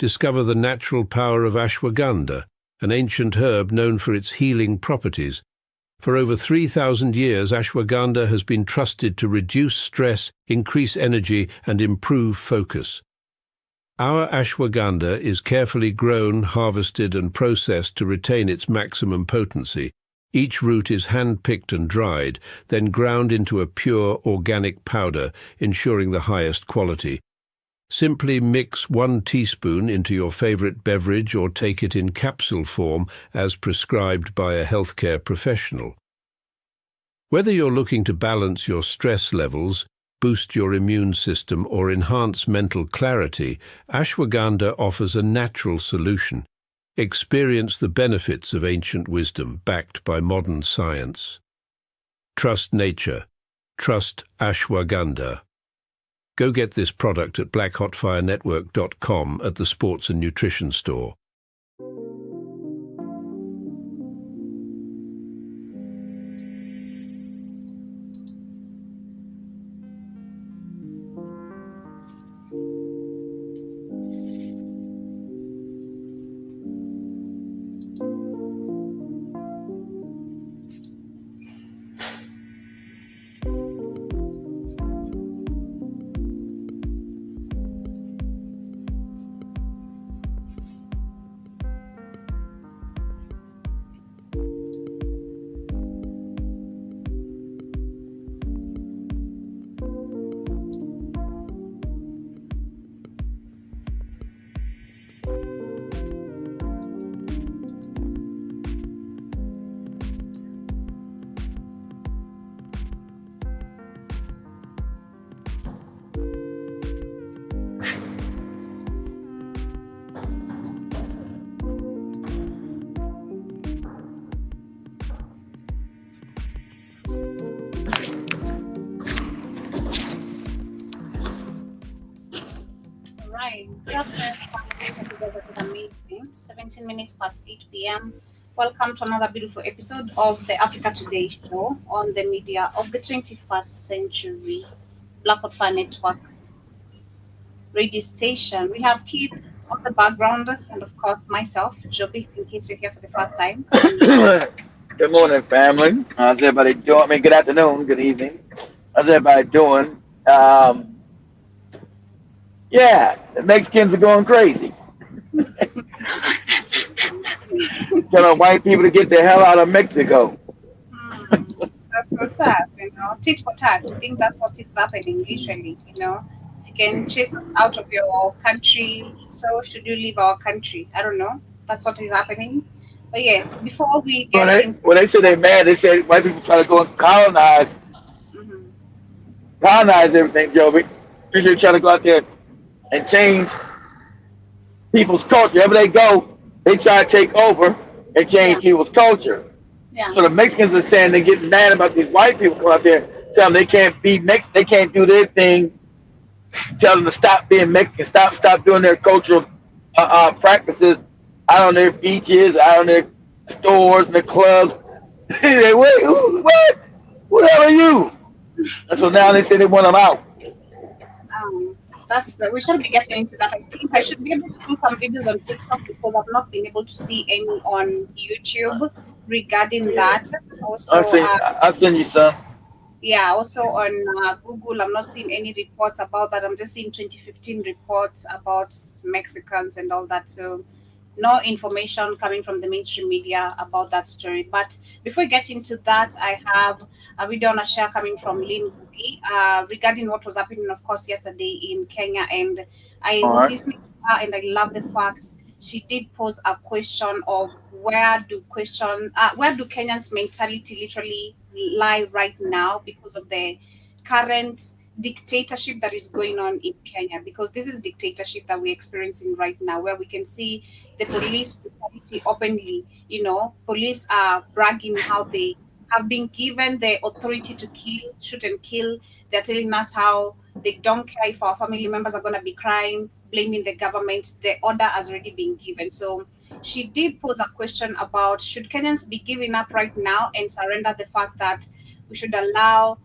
discover the natural power of ashwagandha, an ancient herb known for its healing properties. For over 3,000 years, ashwagandha has been trusted to reduce stress, increase energy, and improve focus. Our ashwagandha is carefully grown, harvested, and processed to retain its maximum potency. Each root is hand-picked and dried, then ground into a pure organic powder, ensuring the highest quality. Simply mix 1 teaspoon into your favorite beverage or take it in capsule form as prescribed by a healthcare professional. Whether you're looking to balance your stress levels, boost your immune system, or enhance mental clarity, ashwagandha offers a natural solution. Experience the benefits of ancient wisdom backed by modern science. Trust nature. Trust ashwagandha. Go get this product at blackhotfirenetwork.com at the Sports and Nutrition Store. Right. Good afternoon, family. Hope you guys are doing amazing. 17 minutes past 8 p.m. Welcome to another beautiful episode of the Africa Today show on the media of the 21st century, Black Hot Fire Network radio station. We have Keith on the background, and of course, myself, Joby, in case you're here for the first time. And Good morning, family. How's everybody doing? I mean, good afternoon, good evening. How's everybody doing? Um, yeah, the Mexicans are going crazy. Telling white people to get the hell out of Mexico. hmm, that's so sad, tit for tat. I think that's what is happening usually. If you can chase us out of your country, so should you leave our country? I don't know. That's what is happening. But yes, before we When get they into when they say they mad, they say white people try to go and mhm, colonize everything, Joey. Usually try to go out there and change people's culture. Wherever they go, they try to take over and yeah, change people's culture. yeah, So the Mexicans are saying they get mad about these white people come out there, tell them they can't be Mexican, they can't do their things, tell them to stop being Mexican, stop doing their cultural practices out on their beaches, out on their stores and their clubs. They wait, what? Who the hell are you? And so now they say they want them out. um, that's we shall be getting into that. I think I should be able to put some videos on TikTok because I've not been able to see any on YouTube regarding that. Also, I'll send you some. yeah, also on Google, I'm not seeing any reports about that. I'm just seeing 2015 reports about Mexicans and all that. So, no information coming from the mainstream media about that story. But before we get into that, I have a video on a share coming from Lynn Gugi regarding what was happening, of course, yesterday in Kenya. And I All was right. listening to her, and I love the fact she did pose a question of where do Kenyans mentality literally lie right now because of the current dictatorship that is going on in Kenya, because this is dictatorship that we're experiencing right now, where we can see the police brutality openly. Police are bragging how they have been given the authority to kill, shoot and kill. They're telling us how they don't care if our family members are going to be crying, blaming the government. The order has already been given. So she did pose a question about should Kenyans be giving up right now and surrender the fact that we should allow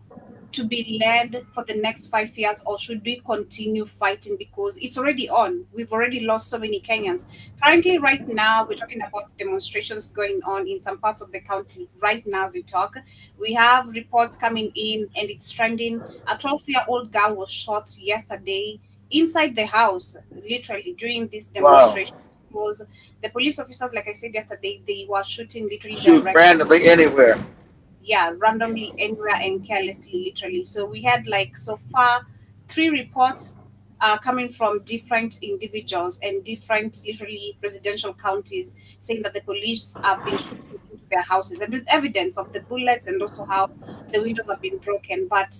to be led for the next 5 years, or should we continue fighting because it's already on? We've already lost so many Kenyans. Currently, right now, we're talking about demonstrations going on in some parts of the county. Right now, as we talk, we have reports coming in, and it's trending. A 12-year-old girl was shot yesterday inside the house, literally during this Wow. demonstration. Was the police officers, like I said yesterday, they were shooting literally Shoot direct, randomly anywhere. yeah, randomly anywhere and carelessly, literally. So we had like so far three reports coming from different individuals and different literally residential counties saying that the police have been shooting into their houses and with evidence of the bullets and also how the windows have been broken. But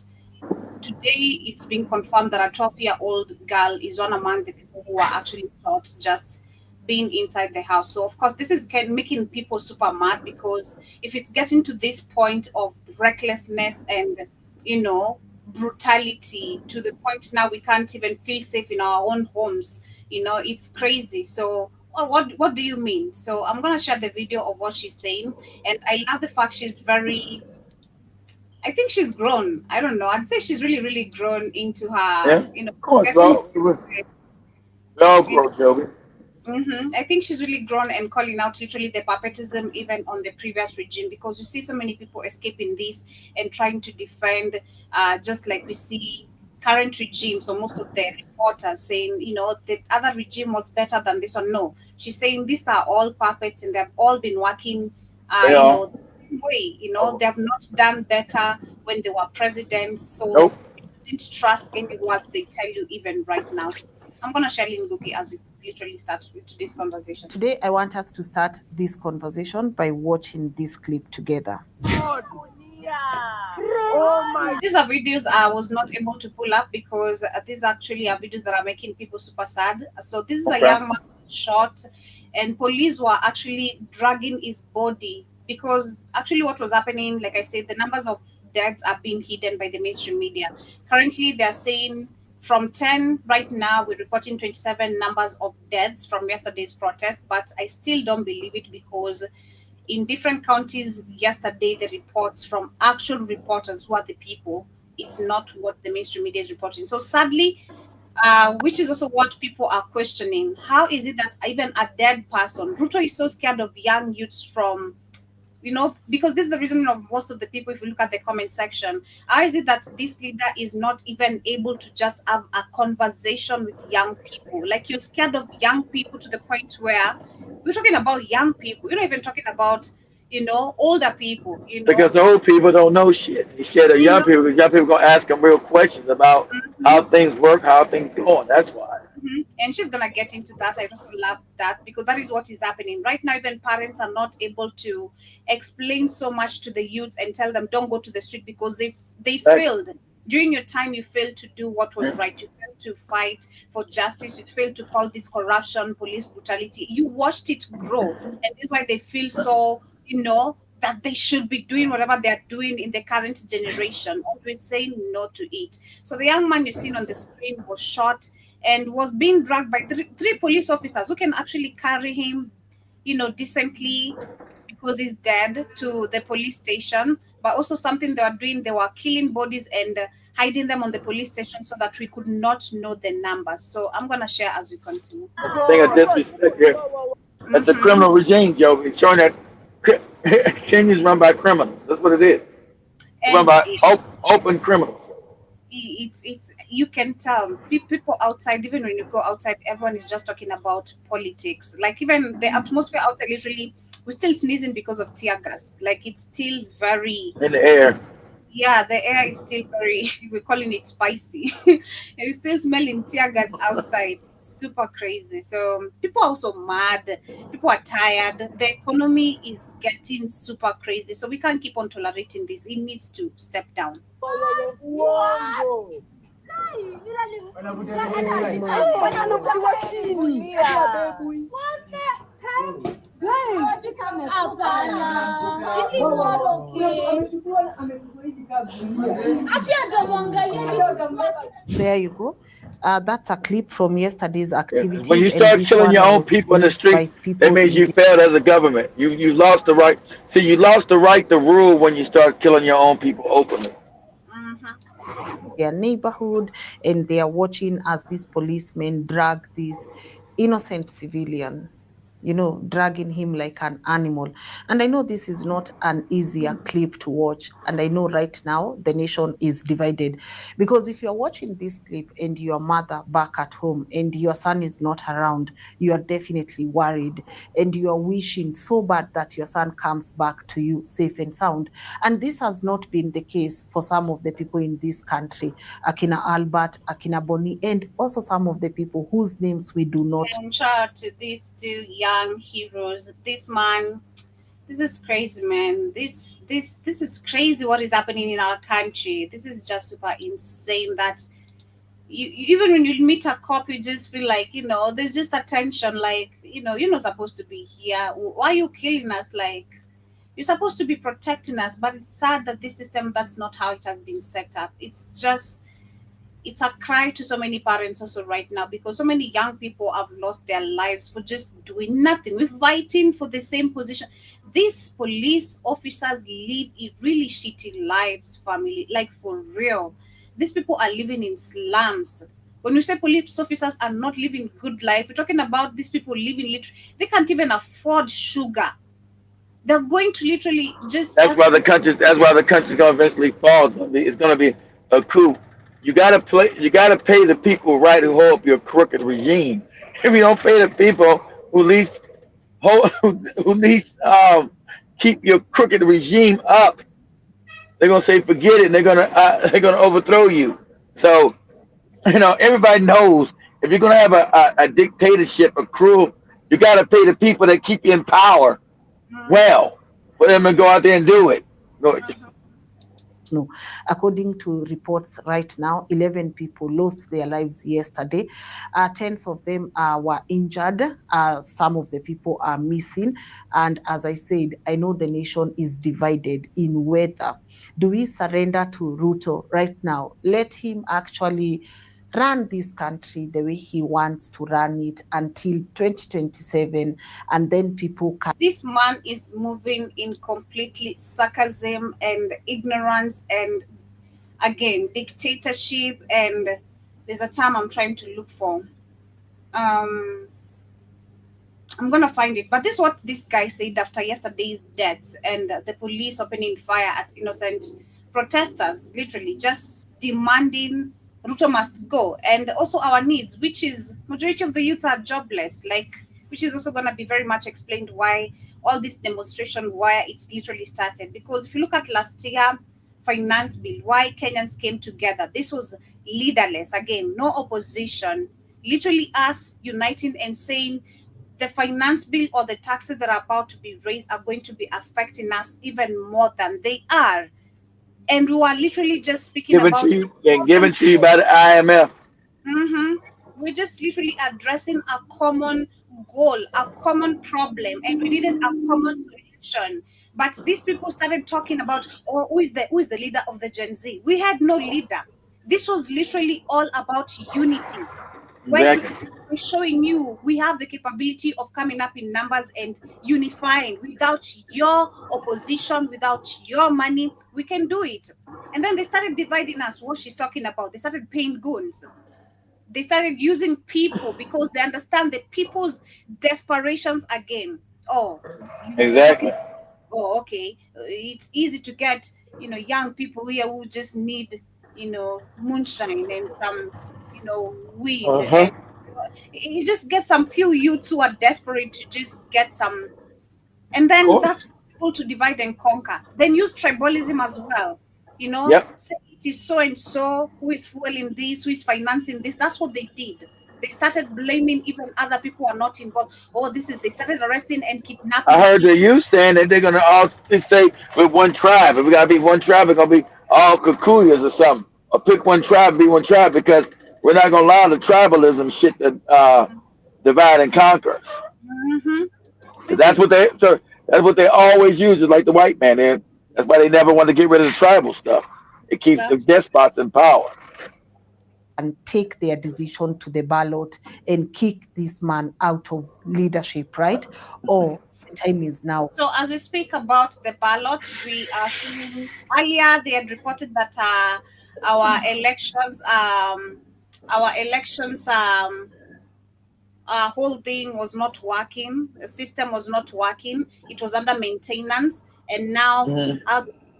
today it's been confirmed that a 12-year-old girl is one among the people who are actually shot just being inside the house. So of course this is making people super mad, because if it's getting to this point of recklessness and brutality, to the point now we can't even feel safe in our own homes, it's crazy. So what do you mean? So I'm going to share the video of what she's saying, and I love the fact she's very, I think she's grown. I don't know. I'd say she's really, really grown into Yeah, her, of course, getting bro. We all you grow, Joby. I think she's really grown and calling out literally the barbarism even on the previous regime, because you see so many people escaping this and trying to defend, just like we see current regime. So most of the reporters saying, the other regime was better than this one. No, she's saying these are all puppets and they've all been working, They are. the same way. Oh, They have not done better when they were presidents. So nope. you didn't trust any words they tell you even right now. So I'm gonna share Lingugi as we literally start with today's conversation. Today, I want us to start this conversation by watching this clip together. These are videos I was not able to pull up because these actually are videos that are making people super sad. So this is a Okay. young man shot, and police were actually dragging his body because actually what was happening, like I said, the numbers of deaths are being hidden by the mainstream media. Currently, they're saying from 10 right now, we're reporting 27 numbers of deaths from yesterday's protest, but I still don't believe it because in different counties yesterday, the reports from actual reporters who are the people, it's not what the mainstream media is reporting. So sadly, which is also what people are questioning. How is it that even a dead person, Ruto is so scared of young youths from, because this is the reason of most of the people, if you look at the comment section, how is it that this leader is not even able to just have a conversation with young people? Like, you're scared of young people to the point where we're talking about young people. You're not even talking about, older people, Because the old people don't know shit. He's scared of you young know, people because young people gonna ask him real questions about how mhm. things work, how things going. That's why. And she's gonna get into that. I also love that because that is what is happening right now. Even parents are not able to explain so much to the youth and tell them don't go to the street because they Exactly. failed during your time. You failed to do what was right. You failed to fight for justice. You failed to call this corruption, police brutality. You watched it grow, and this is why they feel so that they should be doing whatever they're doing in the current generation, always saying no to it. So the young man you seen on the screen was shot and was being dragged by three police officers who can actually carry him, decently because he's dead to the police station. But also something they were doing, they were killing bodies and hiding them on the police station so that we could not know the numbers. So I'm gonna share as we continue. Thing of disrespect here. That's a Mm-hmm. criminal regime, Joe. It's showing that Kenya's run by criminals. That's what it is. It's run And by open criminals. it's you can tell people outside, even when you go outside, everyone is just talking about politics. Like even the atmosphere outside, literally, we're still sneezing because of tear gas. Like it's still very, In the air. yeah, the air is still very, we're calling it spicy. It's still smelling tear gas outside. It's super crazy. So people are also mad. People are tired. The economy is getting super crazy. So we can't keep on tolerating this. It needs to step down. There you go. That's a clip from yesterday's activities. When you and start this killing one your own was people in the filmed by streets, people that means in you failed as a government. You lost the right. See, you lost the right to rule when you start killing your own people openly. their neighborhood, and they are watching as these policemen drag this innocent civilian, dragging him like an animal. And I know this is not an easier clip to watch. And I know right now the nation is divided. Because if you're watching this clip and your mother back at home and your son is not around, you are definitely worried. And you are wishing so bad that your son comes back to you safe and sound. And this has not been the case for some of the people in this country, Akina Albert, Akina Boni, and also some of the people whose names we do not. And shout out to these two young heroes. This man, this is crazy, man. This is crazy what is happening in our country. This is just super insane that even when you meet a cop, you just feel like, there's just a tension, like, you're not supposed to be here. Why are you killing us? Like, you're supposed to be protecting us, but it's sad that this system, that's not how it has been set up. It's a cry to so many parents also right now, because so many young people have lost their lives for just doing nothing. We're fighting for the same position. These police officers live in really shitty lives, family, like for real. These people are living in slums. When you say police officers are not living good life, we're talking about these people living literally, they can't even afford sugar. They're going to literally just That's ask why the for. country. That's why the country's gonna eventually fall. It's gonna be a coup. You gotta play. You gotta pay the people right who hold up your crooked regime. If you don't pay the people who least who least keep your crooked regime up, they're gonna say forget it. And they're gonna overthrow you. So everybody knows if you're gonna have a dictatorship, a cruel, you gotta pay the people that keep you in power Mhm, well for them to go out there and do it. Go- mhm. No. According to reports right now, 11 people lost their lives yesterday. Tens of them were injured. Some of the people are missing. And as I said, I know the nation is divided in whether do we surrender to Ruto right now? Let him actually run this country the way he wants to run it until 2027, and then people can. This man is moving in completely sarcasm and ignorance and, again, dictatorship. And there's a term I'm trying to look for. um I'm gonna find it, but this is what this guy said after yesterday's deaths and the police opening fire at innocent protesters, literally just demanding Ruto must go, and also our needs, which is majority of the youth are jobless, like, which is also gonna be very much explained why all this demonstration, why it's literally started. Because if you look at last year finance bill, why Kenyans came together, this was leaderless, again, no opposition, literally us uniting and saying the finance bill or the taxes that are about to be raised are going to be affecting us even more than they are. And we are literally just speaking Given to about you and common given to you goal. by the IMF. Mm-hmm. We're just literally addressing a common goal, a common problem, and we needed a common solution. But these people started talking about, oh, who is the leader of the Gen Z? We had no leader. This was literally all about unity. When Exactly. together we're showing you we have the capability of coming up in numbers and unifying. Without your opposition, without your money, we can do it. And then they started dividing us, what she's talking about. They started paying goons. They started using people because they understand the people's desperations again. Oh, you're Exactly. talking. Oh, okay. It's easy to get, young people here who just need, moonshine and some, weed. Uh And huh. you just get some few youths who are desperate to just get some, and Of then course. that's possible to divide and conquer. Then use tribalism as well. Yep. Say it is so and so who is fueling this, who is financing this. That's what they did. They started blaming even other people who are not involved. Oh, they started arresting and I kidnapping heard the people. youth saying that they're gonna all say with one tribe. If we gotta be one tribe, it's gonna be all Kikuyas or something. Or pick one tribe, be one tribe because we're not gonna allow the tribalism shit to divide and conquer us. Hmm. Cause This is that's what they always use is like the white man. That's why they never want to get rid of the tribal stuff. It keeps the exactly. despots in power. And take their decision to the ballot and kick this man out of leadership, right? Or the time is now. So as we speak about the ballot, we are seeing earlier they had reported that our elections, our elections, whole thing was not working. The system was not working. It was under maintenance, and now Mhm.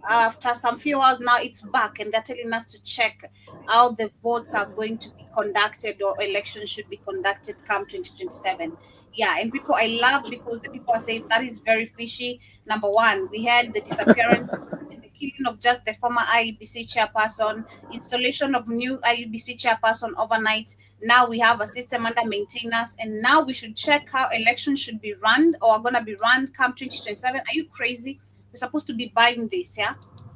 after some few hours, now it's back, and they're telling us to check how the votes are going to be conducted or elections should be conducted come 2027. Yeah, and people I love because the people are saying that is very fishy. Number one, we had the disappearance and the killing of just the former IEBC chairperson, installation of new IEBC chairperson overnight. Now we have a system under maintenance, and now we should check how elections should be run or are gonna be run come 2027. Are you crazy? We're supposed to be buying this, yeah?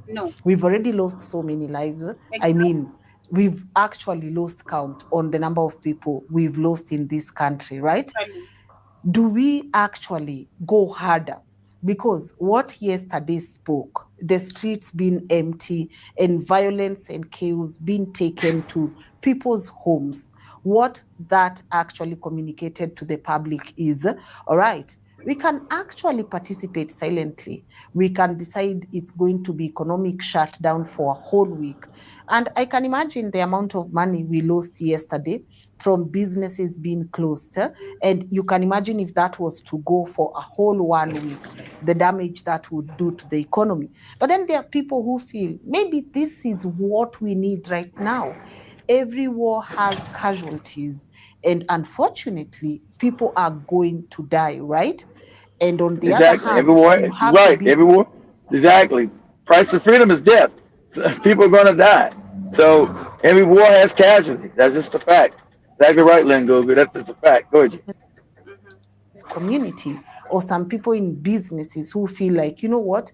No. We've already lost so many lives. I Exactly. mean, we've actually lost count on the number of people we've lost in this country, right? Do we actually go harder? Because what yesterday spoke, the streets being empty and violence and chaos being taken to people's homes, what that actually communicated to the public is, all right, we can actually participate silently. We can decide it's going to be economic shutdown for a whole week. And I can imagine the amount of money we lost yesterday from businesses being closed. And you can imagine if that was to go for a whole 1 week, the damage that would do to the economy. But then there are people who feel maybe this is what we need right now. Every war has casualties, and unfortunately, people are going to die, right? And on the other Exactly. hand, Everyone, you she's have the right. business Everyone, exactly. Price of freedom is death. People are going to die. So every war has casualties. That's just a fact. Exactly right, Lynn Gogo. That's just a fact. Go ahead. Mhm. community or some people in businesses who feel like, you know what,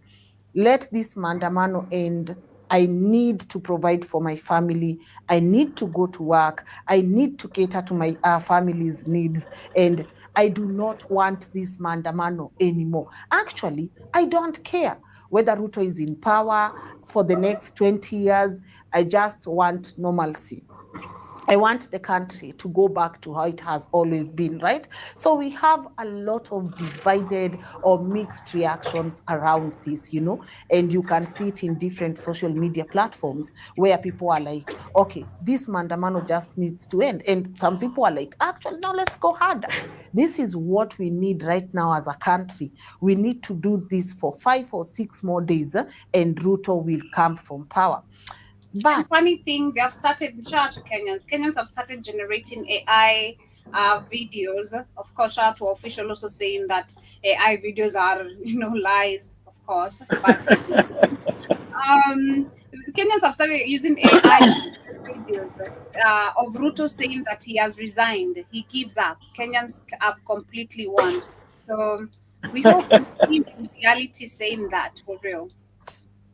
let this mandamano end. I need to provide for my family. I need to go to work. I need to cater to my family's needs. And I do not want this mandamano anymore. Actually, I don't care whether Ruto is in power for the next 20 years. I just want normalcy. I want the country to go back to how it has always been, right? So we have a lot of divided or mixed reactions around this, and you can see it in different social media platforms where people are like, okay, this mandamano just needs to end. And some people are like, actually, no, let's go harder. This is what we need right now as a country. We need to do this for 5 or 6 more days, and Ruto will come from power. And But funny thing, they have started, shout out to Kenyans. Kenyans have started generating AI videos. Of course, shout out to official also saying that AI videos are, lies, of course. But um, Kenyans have started using AI videos of Ruto saying that he has resigned, he gives up. Kenyans have completely won. So we hope to see him in reality saying that for real.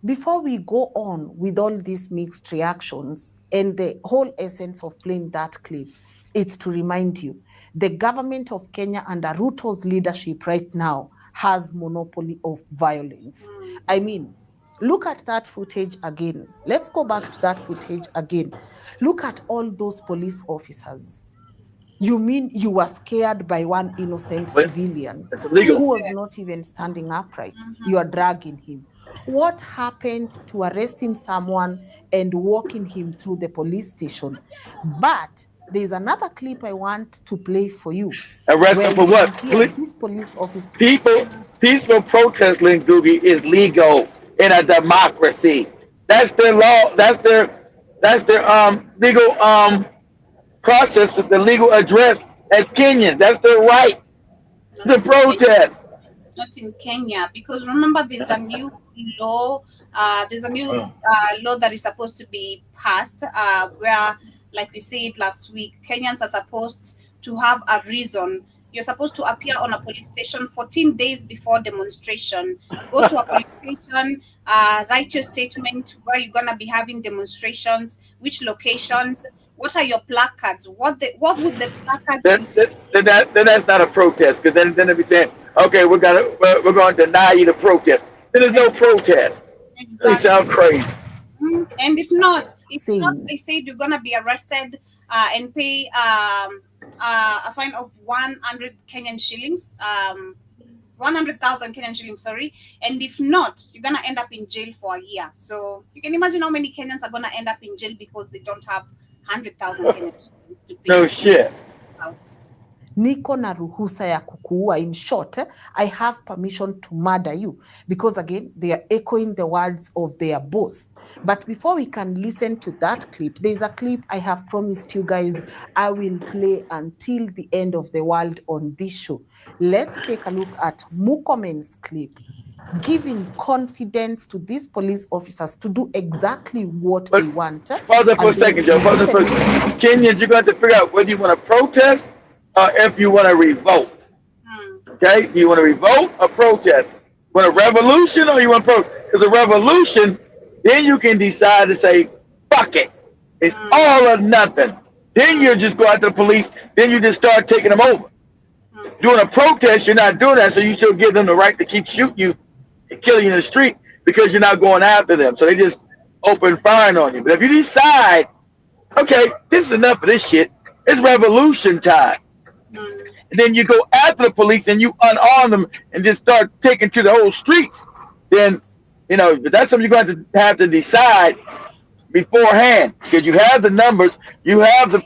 before we go on with all these mixed reactions and the whole essence of playing that clip, it's to remind you the government of Kenya under Ruto's leadership right now has monopoly of violence. Mm. I mean, look at that footage again. Let's go back to that footage again. Look at all those police officers. You mean you were scared by one innocent But civilian it's Who's illegal. who was there? not even standing upright? You Mhm. are dragging him. What happened to arresting someone and walking him through the police station? But there's another clip I want to play for you Arrest where them for you what? can hear this police officer. People, peaceful protest, Lynn Googie, is legal in a democracy. That's their law. That's their legal process, the legal address as Kenyans. That's their right to Not in Kenya. protest. Not in Kenya, because remember there's a new law. There's a new Uh, law that is supposed to be passed, where, like we said last week, Kenyans are supposed to have a reason. You're supposed to appear on a police station 14 days before demonstration. Go to a police station, write your statement where you're gonna be having demonstrations, which locations, what are your placards, what would the placards be saying? then that's not a protest because then they'll be saying, okay, we're going to deny you the protest. Then there's no protest. They sound Exactly. crazy. And if not, Saying they said you're gonna be arrested and pay a fine of 100 Kenyan shillings. 100,000 Kenyan shillings, sorry. And if not, you're gonna end up in jail for a year. So you can imagine how many Kenyans are gonna end up in jail because they don't have 100,000 Kenyan shillings to pay. No shit. Out. Niko na ruhusa ya kukuua. In short, I have permission to murder you. Because again, they are echoing the words of their boss. But before we can listen to that clip, there's a clip I have promised you guys I will play until the end of the world on this show. Let's take a look at Mukomen's clip, giving confidence to these police officers to do exactly what they want. Pause that for a second, Joe. Pause that for a second. Kenyans, you're going to have to figure out whether you want to protest or if you want to revolt. Okay? Do you want to revolt or protest? You want a revolution or you want to protest? Because a revolution, then you can decide to say, fuck it. It's all or nothing. Then you just go after the police. Then you just start taking them over. Doing a protest, you're not doing that, so you still give them the right to keep shooting you and killing you in the street because you're not going after them. So they just open firing on you. But if you decide, okay, this is enough of this shit, it's revolution time. And then you go after the police and you unarm them and just start taking to the whole streets, then, you know, that's something you're going to have to decide beforehand because you have the numbers, you have the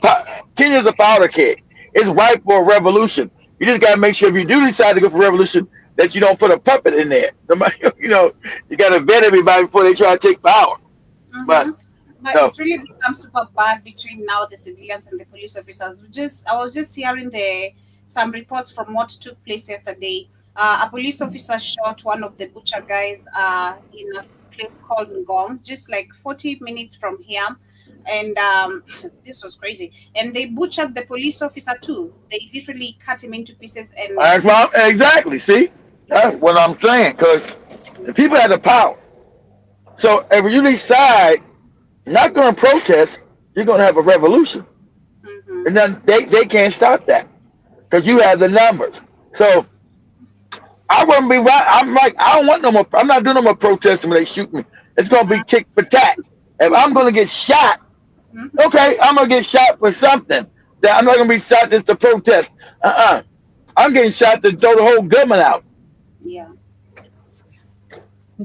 Kenya's a powder keg. It's ripe for a revolution. You just got to make sure if you do decide to go for revolution that you don't put a puppet in there. You know, you got to vet everybody before they try to take power. But it's really become super bad between now the civilians and the police officers. I was just hearing some reports from what took place yesterday. A police officer shot one of the butcher guys in a place called Ngong, just like 40 minutes from here. And this was crazy. And they butchered the police officer too. They literally cut him into pieces. And exactly. See, that's what I'm saying. Because the people have the power. So if you decide not going to protest, you're going to have a revolution. And then they can't stop that because you have the numbers. So I wouldn't be right. I'm like, I don't want no more. I'm not doing no more protesting when they shoot me. It's going to be tick for tack. If I'm going to get shot, okay, I'm going to get shot for something. That I'm not going to be shot just to protest. I'm getting shot to throw the whole government out. Yeah.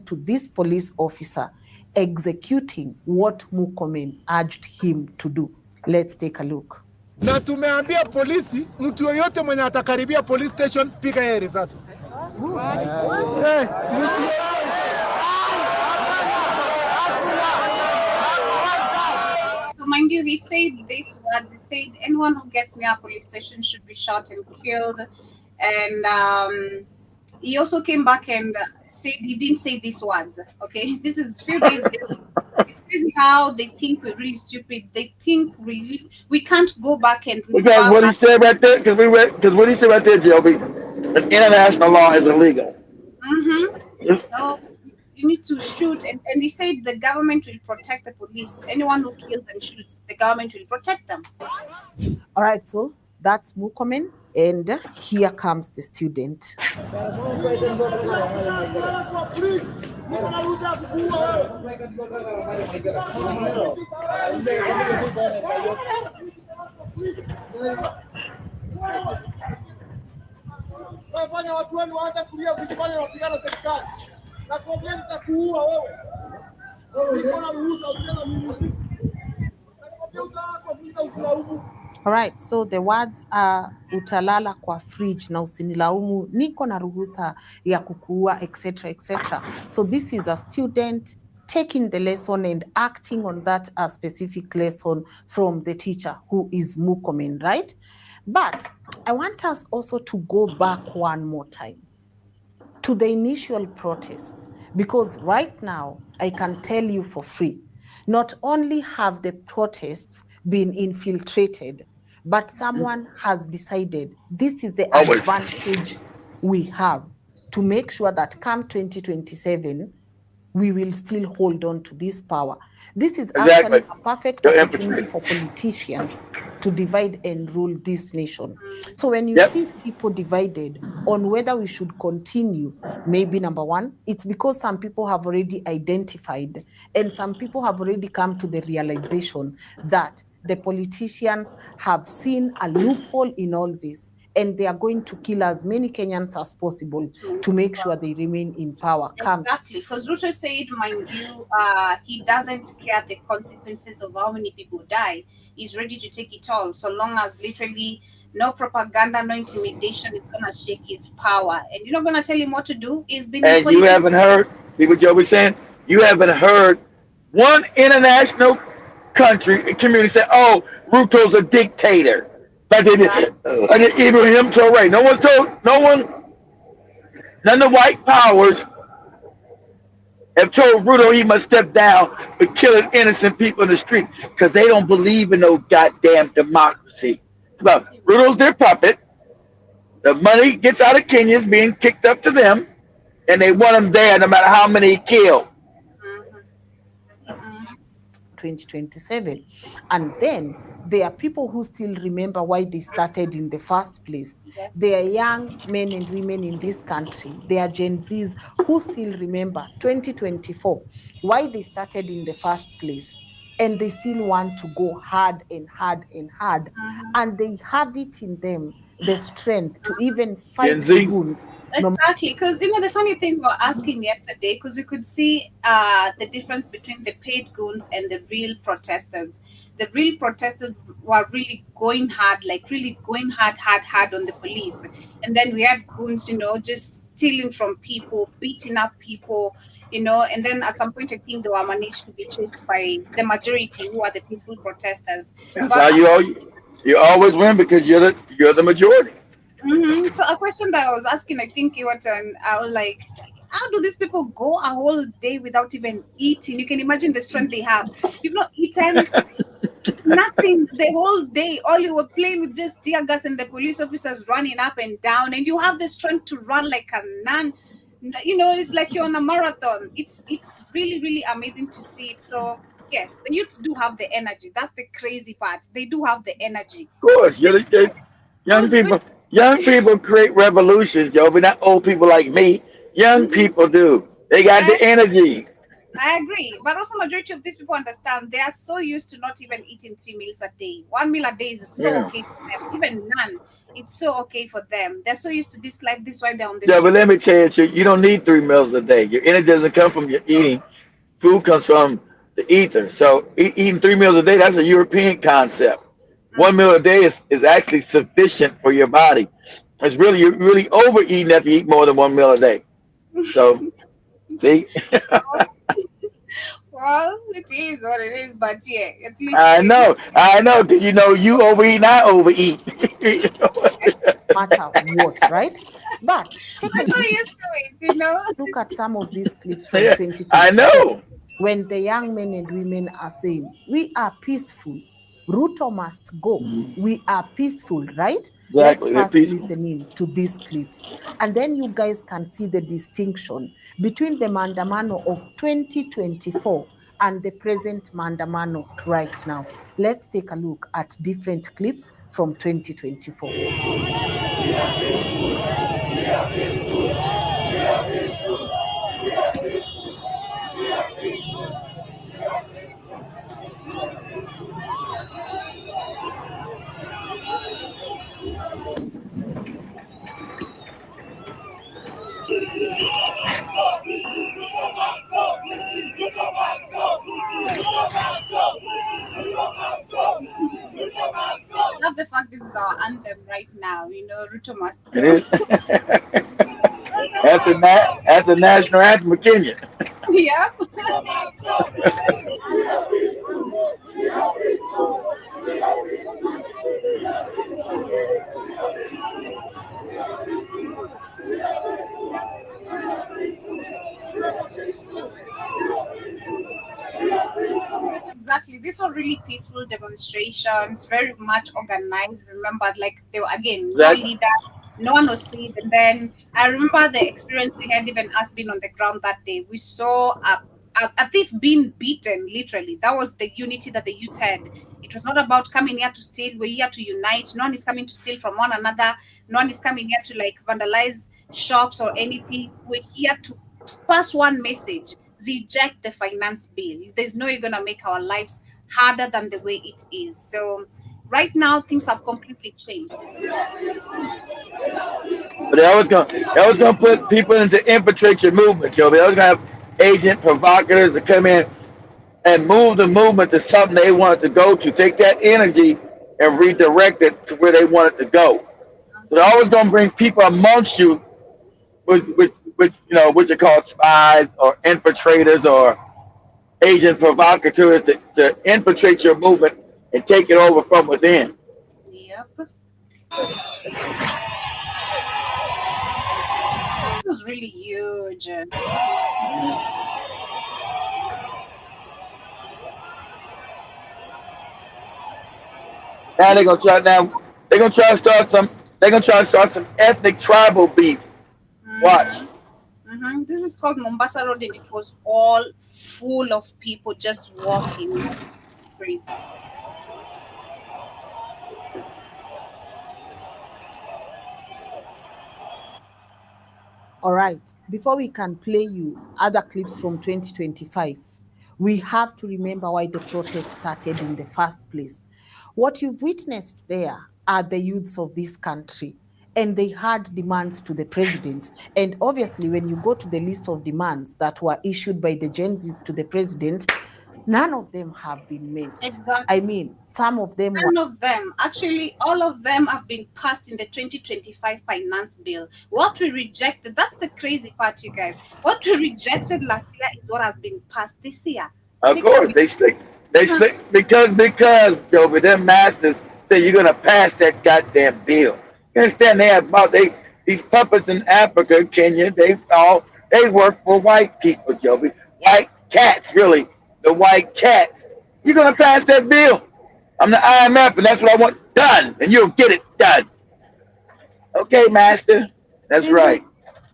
To this police officer executing what Mukomen urged him to do. Let's take a look. Na tumeambia polisi, mtu yoyote mwenye atakaribia police station piga yeye risasi. So mind you, he said these words. He said anyone who gets near a police station should be shot and killed. And he also came back and said he didn't say these words. Okay, this is few days. It's crazy how they think we're really stupid. They think we can't go back and because what he said right there, because what he said right there, JLB, international law is illegal. So you need to shoot, and he said the government will protect the police. Anyone who kills and shoots, the government will protect them. All right, so that's Mukomen, and here comes the student. All right, so the words are utalala kwa fridge na usinilaumu, niko na ruhusa ya kukuua, etc., etc. So this is a student taking the lesson and acting on that specific lesson from the teacher who is Mukomen, right? But I want us also to go back one more time to the initial protests, because right now I can tell you for free, not only have the protests been infiltrated, but someone has decided this is the advantage we have to make sure that come 2027, we will still hold on to this power. This is actually a perfect opportunity for politicians to divide and rule this nation. So when you see people divided on whether we should continue, maybe number one, it's because some people have already identified and some people have already come to the realization that the politicians have seen a loophole in all this and they are going to kill as many Kenyans as possible to make sure they remain in power. Exactly, because Ruto said, mind you, he doesn't care the consequences of how many people die. He's ready to take it all, so long as literally no propaganda, no intimidation is gonna shake his power. And you're not gonna tell him what to do. He's been in And you politics. haven't heard, see what Joe was saying? You haven't heard one international country, community say, oh, Ruto's a dictator. Like they did, Exactly. like Ibrahim Traore. No one's told, no one, none of the white powers have told Ruto he must step down for killing innocent people in the street because they don't believe in no goddamn democracy. It's about Ruto's their puppet. The money gets out of Kenya is being kicked up to them, and they want him there no matter how many he killed. Mhm. Mhm. 2027. And then there are people who still remember why they started in the first place. Yes. There are young men and women in this country. There are Gen Zs who still remember 2024, why they started in the first place. And they still want to go hard and hard and hard. Mhm. And they have it in them, the strength to even Gen fight Z. goons. Exactly, because the funny thing we were asking yesterday, because you could see the difference between the paid goons and the real protesters. The real protesters were really going hard, like really going hard on the police, and then we had goons, just stealing from people, beating up people, and then at some point I think they were managed to be chased by the majority, who are the peaceful protesters. That's But how you always win because you're the majority. So a question that I was asking, I think you were on, I was like, how do these people go a whole day without even eating? You can imagine the strength they have. You've not eaten nothing the whole day. All you were playing with just tear gas and the police officers running up and down, and you have the strength to run like a nun. It's like you're on a marathon. It's really, really amazing to see it. So yes, the youths do have the energy. That's the crazy part. They do have the energy. Of course, young Those people. Young people create revolutions, yo, but not old people like me. Young people do. They got the energy. I agree, but also majority of these people understand they are so used to not even eating 3 meals a day. 1 meal a day is so Yeah. okay for them. Even none, it's so okay for them. They're so used to this life. This is why they're on the Yeah, but street. let me tell you, you don't need 3 meals a day. Your energy doesn't come from your eating. Food comes from the ether. So eating 3 meals a day, that's a European concept. One Mm. meal a day is actually sufficient for your body. It's really you're really overeating if you eat more than 1 meal a day. So see, Well, it is what it is, but yeah, at least we I know, because you overeat, and I overeat. Matter what, right? But take a are so used to it. look at some of these clips from Yeah, I 2024 know. when the young men and women are saying, we are peaceful, Ruto must go, we are peaceful, right? Let's Exactly, they're first peaceful. listen in to these clips. And then you guys can see the distinction between the Mandamano of 2024 and the present Mandamano right now. Let's take a look at different clips from 2024. love the fact this is our anthem right now. Ruto must It go. is. That's the national anthem of Kenya. Yep. Exactly. These were really peaceful demonstrations, very much organized. Remember, like they were again no Exactly. leader, no one was paid. And then I remember the experience we had, even us being on the ground that day. We saw a thief being beaten. Literally, that was the unity that the youth had. It was not about coming here to steal. We're here to unite. No one is coming to steal from one another. No one is coming here to like vandalize shops or anything. We're here to pass one message: reject the finance bill. There's no way you're gonna make our lives harder than the way it is. So Right now, things have completely changed. But they're always gonna put people into infiltrate your movement, Joe. They're always gonna have agent provocators to come in and move the movement to something they want it to go to. Take that energy and redirect it to where they want it to go. So they're always gonna bring people amongst you, which are called spies or infiltrators or agent provocateurs to infiltrate your movement and take it over from within. Yep. It was really huge. Now This they're gonna try to start some ethnic tribal beef. Watch. this is called Mombasa Road, and it was all full of people just walking. It's crazy. All right, before we can play you other clips from 2025, we have to remember why the protest started in the first place. What you've witnessed there are the youths of this country, and they had demands to the president. And obviously, when you go to the list of demands that were issued by the Gen Zs to the president, none of them have been met. Exactly. I mean, some of them were. None of them, actually, all of them have been passed in the 2025 finance bill. What we rejected, that's the crazy part, you guys. What we rejected last year is what has been passed this year. Of course, they Huh. slick because Joby, their masters say you're gonna pass that goddamn bill. You understand? These puppets in Africa, Kenya, they work for white people, Joby. White cats, really, the white cats. You're gonna pass that bill. I'm the IMF, and that's what I want done, and you'll get it done. Okay, master. That's And right.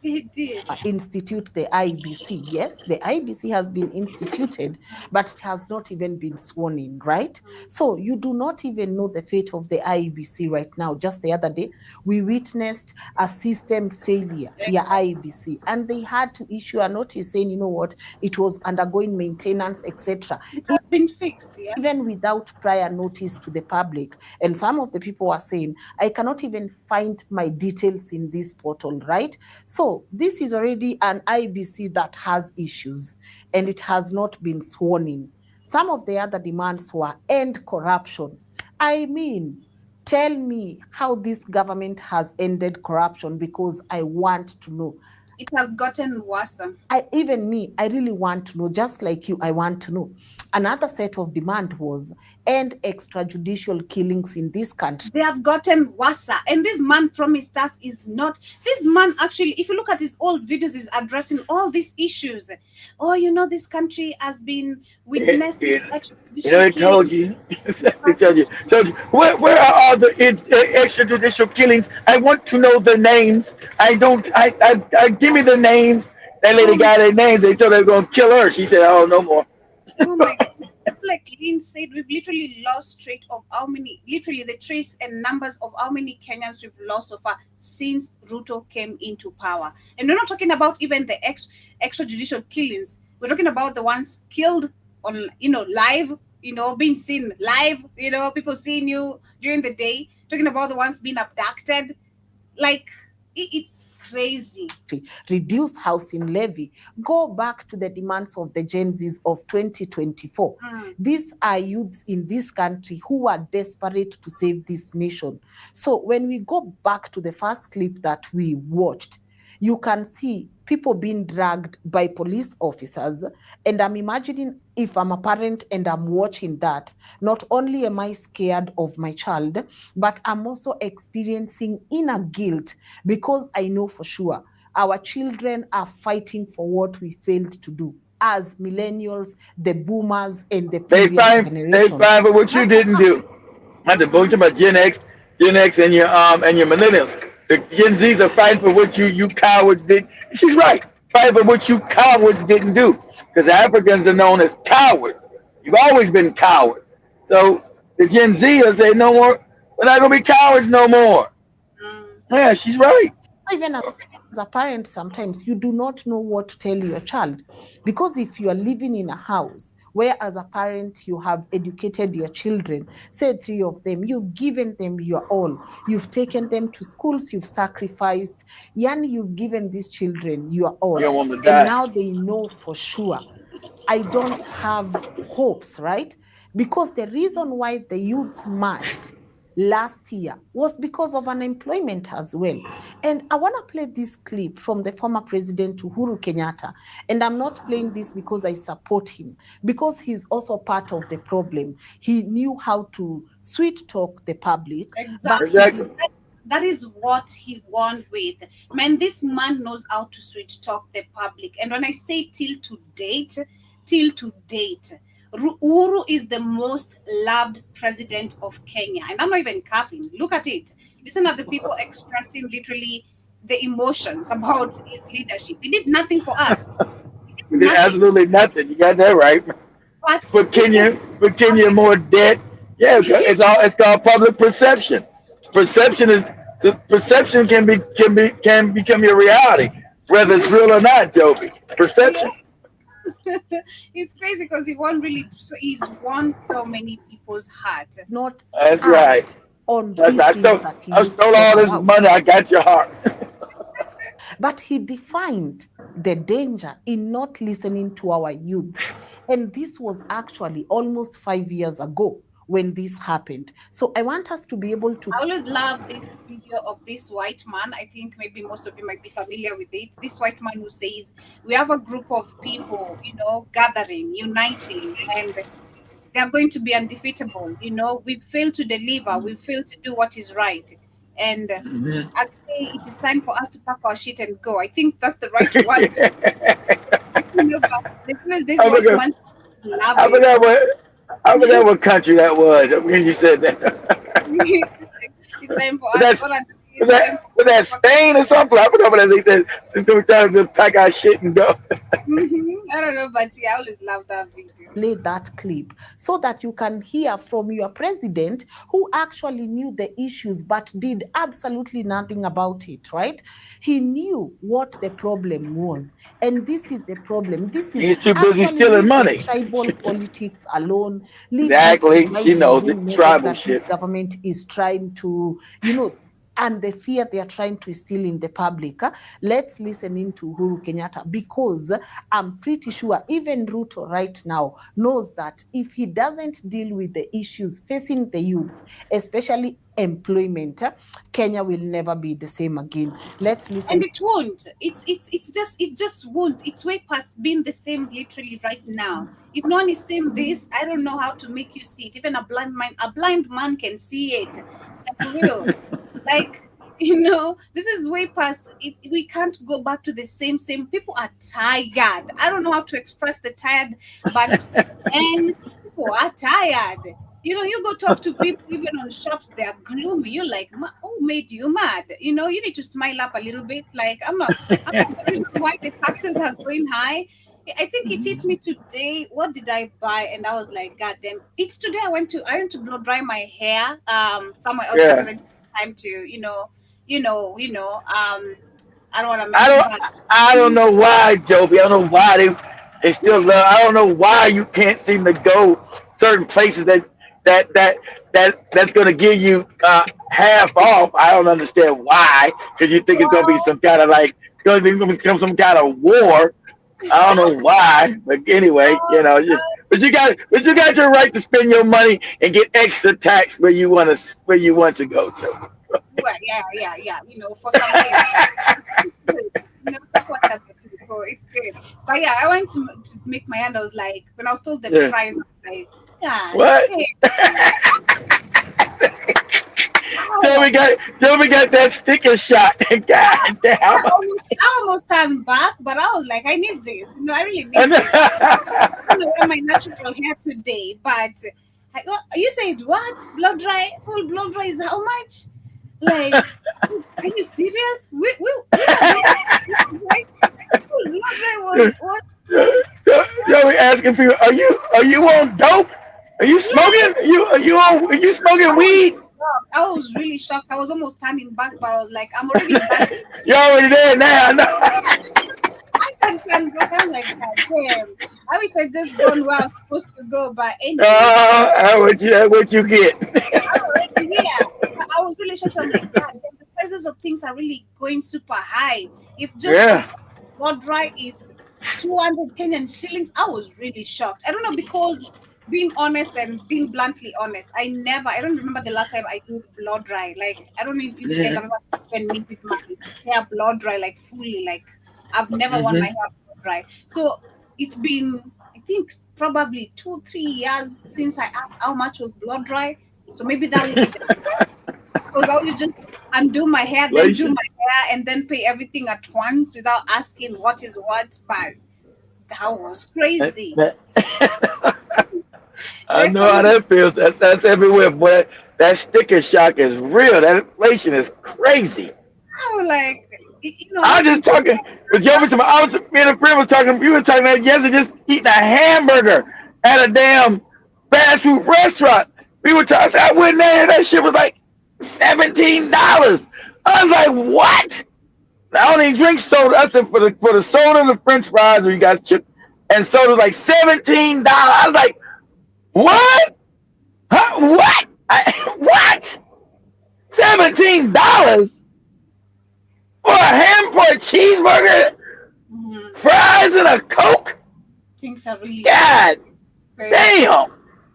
they did. Institute the IBC. Yes, the IBC has been instituted, but it has not even been sworn in, right? So you do not even know the fate of the IBC right now. Just the other day, we witnessed a system failure via IBC, and they had to issue a notice saying, you know what, it was undergoing maintenance, etc. It has been fixed, yeah. Even without prior notice to the public. And some of the people were saying, I cannot even find my details in this portal, right? So this is already an IBC that has issues, and it has not been sworn in. Some of the other demands were end corruption. I mean, tell me how this government has ended corruption, because I want to know. It has gotten worse. I really want to know, just like you, I want to know. Another set of demand was end extrajudicial killings in this country. They have gotten worse. And this man promised us is not. This man actually, if you look at his old videos, is addressing all these issues. Oh, this country has been witnessing They told you. They told you. Where are all the extrajudicial killings? I want to know the names. I don't. I give me the names. That lady got their names. They told her they were gonna kill her. She said, "Oh, no more." Oh my goodness. It's like Lynn said, we've literally lost track of literally the trace and numbers of how many Kenyans we've lost so far since Ruto came into power. And we're not talking about even the extrajudicial killings. We're talking about the ones killed on, live, being seen live, people seeing you during the day. Talking about the ones being abducted. Like, it's crazy. Reduce housing levy, go back to the demands of the Gen Zs of 2024. These are youths in this country who are desperate to save this nation. So when we go back to the first clip that we watched, you can see people being dragged by police officers. And I'm imagining, if I'm a parent and I'm watching that, not only am I scared of my child, but I'm also experiencing inner guilt, because I know for sure our children are fighting for what we failed to do as millennials, the boomers, and the previous generation. They fight for what you didn't do. Not the talking about Gen X, and your millennials. The Gen Zs are fighting for what you cowards did. She's right. Fight for what you cowards didn't do. Because Africans are known as cowards. You've always been cowards. So the Gen Z are saying, no more. We're not gonna be cowards no more. Yeah, she's right. Even as a parent, sometimes you do not know what to tell your child, because if you are living in a house where as a parent you have educated your children, say 3 of them, you've given them your all, you've taken them to schools, you've sacrificed, yani you've given these children your all, You don't want them to and die. now they know for sure I don't have hopes, right? Because the reason why the youths marched last year was because of unemployment as well. And I want to play this clip from the former president Uhuru Kenyatta. And I'm not playing this because I support him, because he's also part of the problem. He knew how to sweet talk the public, but Exactly. That is what he won with. Man, this man knows how to sweet talk the public. And when I say till to date, Uhuru is the most loved president of Kenya. And I'm not even capping. Look at it. Listen at the people expressing literally the emotions about his leadership. He did nothing for us. He did We did nothing. absolutely nothing. You got that right. But Put people, Kenya in more debt. Yeah, it's called public perception. Perception is the perception can become your reality, whether it's real or not, Joby. Perception. yes, it's crazy because he's won so many people's heart. not That's right. act on That's, these things that he I used to stole talk all this about. money. I got your heart. But he defined the danger in not listening to our youth. And this was actually almost 5 years ago when this happened. So I want us to be able to. I always love this video of this white man. I think maybe most of you might be familiar with it. This white man who says, we have a group of people, gathering, uniting, and they are going to be undefeatable. We failed to deliver, we failed to do what is right. And Mhm. I'd say it is time for us to pack our shit and go. I think that's the right word. But the thing is, this I white forgot, man love I it. forgot what country that was when you said that. It's time for Was us. that All I say was it's time that for was that Spain or something? I forgot what they said. It's time to pack our shit and go. I don't know, but yeah, I always love that video. Play that clip so that you can hear from your president who actually knew the issues but did absolutely nothing about it, right? He knew what the problem was, and this is the problem. This is He's too busy actually, stealing leave the money. tribal politics alone, leave this Exactly. She divide and knows rule it. method Tribal that this shit. government is trying to, and the fear they are trying to instill in the public. Let's listen into Uhuru Kenyatta, because I'm pretty sure even Ruto right now knows that if he doesn't deal with the issues facing the youths, especially employment, Kenya will never be the same again. Let's listen. And it won't. It just won't. It's way past being the same literally right now. If no one is seeing this, I don't know how to make you see it. Even a blind man can see it. Like for real. Like, this is way past it. We can't go back to the same. People are tired. I don't know how to express the tired, but and people are tired. You go talk to people even on shops, they're gloomy. You're like, who made you mad? You need to smile up a little bit. Like, I'm not the reason why the taxes are going high. I think it hit me today. What did I buy? And I was like, God damn! It's today. I went to blow dry my hair somewhere else because Yeah. I didn't have time to I don't want to I mention, don't but I don't know why, Joby. I don't know why they still love. I don't know why you can't seem to go certain places that's gonna give you half off. I don't understand why, because you think it's gonna be well, some kind of like gonna become some kind of war. I don't know why, but anyway, but you got your right to spend your money and get extra tax where you want to go, Joby. well, yeah. For some things, it's good. Support other people. It's good. But yeah, I went to make my hand. I was like, when I was told the Yeah. price, I was like, God What? damn. I was Joey like, got that sticker shot. God I damn. almost, I almost turned back, but I was like, I need this. I really need this. I don't wear my natural hair today, but you said what? Blood dry, full blood dry is how much? Like, are you serious? We are not right. Full blood dry was Joey asking people, are you on dope? Are you yeah. smoking? Are you I smoking was weed? shocked. I was really shocked. I was almost turning back, but I was like, I'm already in that. You're already there now. I know. I I can't go. I'm like, God damn. I wish I'd just gone where I was supposed to go. But anyway, what you get. yeah, I was really shocked. I'm like, God damn, the prices of things are really going super high. If just Yeah. blood dry is 200 Kenyan shillings, I was really shocked. I don't know, because being honest and being bluntly honest, I don't remember the last time I did blood dry. Like, I don't know if you guys have ever even me with my hair blood dry, like fully, like I've never worn my hair blood dry. So it's been, I think, probably 2-3 years since I asked how much was blood dry. So maybe that would be the, because I always just undo my hair, then do my hair, and then pay everything at once without asking what is what. But that was crazy. I know how that feels. That's everywhere, boy. That sticker shock is real. That inflation is crazy. I was like, I was just talking with Joe. Me and a friend was talking. We were talking about yesterday, just eating a hamburger at a damn fast food restaurant. We were talking. I went there, and that shit was like $17. I was like, what? I don't even drink soda. I said for the soda and the French fries, or you guys chip, and soda was like $17. I was like, what? Huh? What? What? $17 for a cheeseburger, fries, and a Coke? things are really God crazy. damn.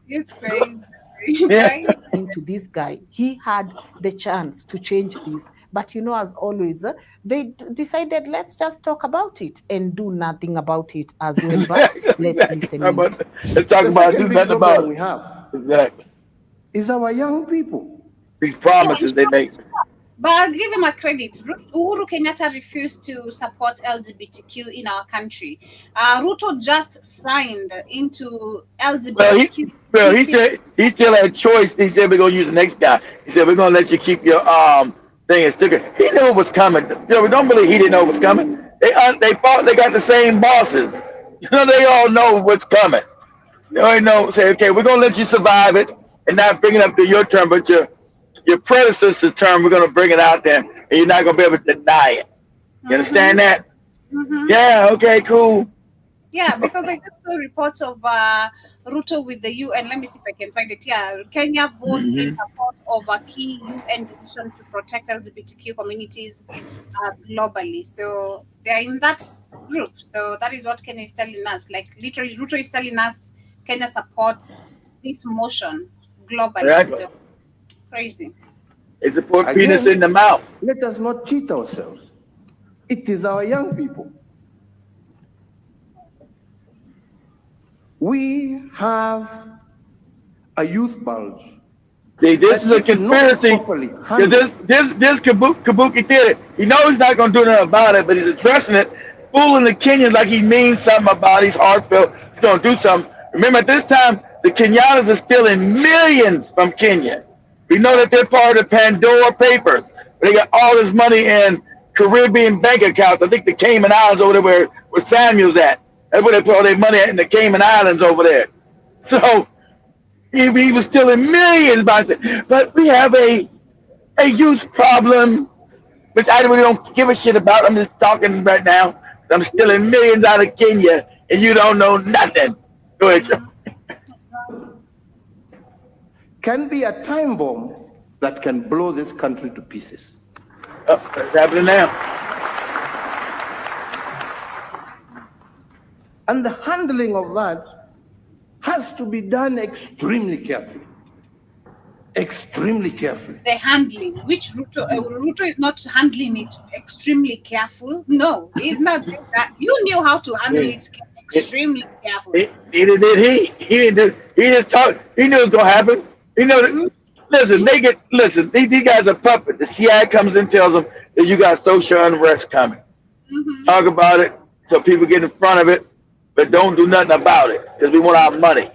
It's crazy. Yeah. Right? To this guy, he had the chance to change this, but as always, they decided, let's just talk about it and do nothing about it as well. But let's listen in. Let's talk about it, do nothing about it. We have Exactly. is our young people. These promises they make. But I'll give him a credit. Uhuru Kenyatta refused to support LGBTQ in our country. Ruto just signed into LGBTQ. Well, he said he still had a choice. He said we're gonna use the next guy. He said we're gonna let you keep your thing and sticker. He knew it was coming. Don't believe he didn't know it was coming. They fought. They got the same bosses. They all know what's coming. They already know. Say, okay, we're gonna let you survive it and not bring it up to your turn, but your predecessor's term, we're gonna bring it out there, and you're not gonna be able to deny it. You understand that? Yeah. Okay. Cool. Yeah, because I just saw reports of Ruto with the UN. Let me see if I can find it. Yeah, Kenya votes in support of a key UN decision to protect LGBTQ communities globally. So they're in that group. So that is what Kenya is telling us. Like, literally, Ruto is telling us Kenya supports this motion globally. Right. So crazy. They support penis in the mouth. Let us not cheat ourselves. It is our young people. We have a youth bulge. See, this is a conspiracy. This Kabuki did it. He knows he's not going to do nothing about it, but he's addressing it, fooling the Kenyans like he means something about it. He's heartfelt. He's going to do something. Remember, at this time, the Kenyanas are stealing millions from Kenya. We know that they're part of the Pandora Papers. They got all this money in Caribbean bank accounts. I think the Cayman Islands over there where Samuel's at. That's where they put all their money at, in the Cayman Islands over there. So he was stealing millions by saying, but we have a youth problem, which I really don't give a shit about. I'm just talking right now. I'm stealing millions out of Kenya, and you don't know nothing. Go ahead, Joe. Can be a time bomb that can blow this country to pieces. Oh, it's happening now. And the handling of that has to be done extremely carefully. Extremely carefully. The handling, which Ruto is not handling it extremely careful. No, he's not doing that. You knew how to handle it extremely careful. Neither did he. He just talked. He knew it was gonna happen. He knew. Listen, these guys are puppets. The CIA comes in and tells them that you got social unrest coming. Talk about it so people get in front of it, but don't do nothing about it because we want our money.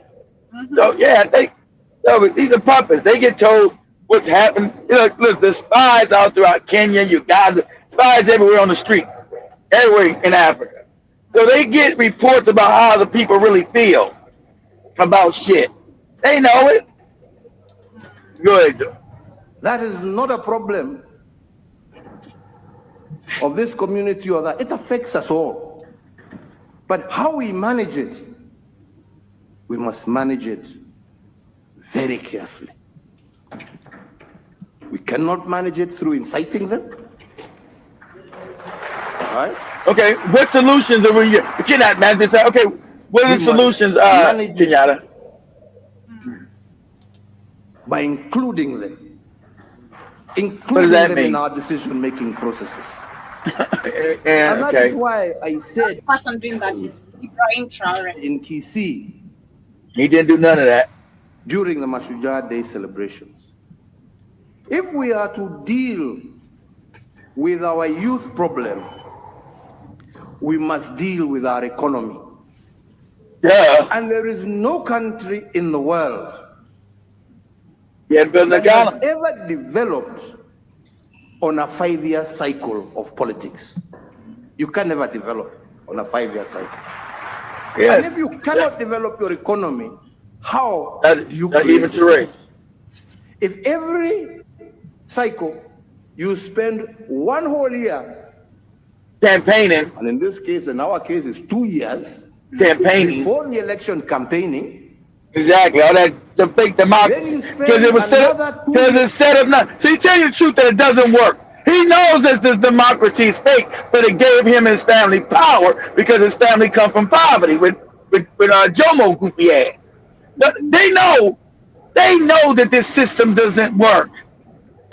So yeah, these are puppets. They get told what's happening. Look, there's spies out throughout Kenya, Uganda, spies everywhere on the streets, everywhere in Africa. So they get reports about how the people really feel about shit. They know it. Go ahead, Joe. That is not a problem of this community or that. It affects us all. But how we manage it, we must manage it very carefully. We cannot manage it through inciting them. All right? Okay, what solutions are we? We cannot manage this. Okay, what are the solutions, Kenyatta? By including them. What does Including that them in mean? our decision-making processes. And, And that is okay, why I said The person doing that is Ibrahim Traore. in Kisii, he didn't do none of that. during the Mashujaa Day celebrations, if we are to deal with our youth problem, we must deal with our economy. Yeah, And there is no country in the world he had built an that has economy. ever developed on a 5-year cycle of politics. You can never develop on a 5-year cycle. And Yes, if you cannot develop your economy, how that, do you that create even to race. If every cycle you spend 1 whole year, Campaigning, and in this case, in our case, it's 2 years, campaigning. before the election campaigning, Exactly, all that the fake then democracy, you spend because it was set another up, 2 because years. it's set up now. So he tell you the truth that it doesn't work. He knows that this democracy is fake, but it gave him and his family power because his family come from poverty with Jomo goofy ass. But they know that this system doesn't work.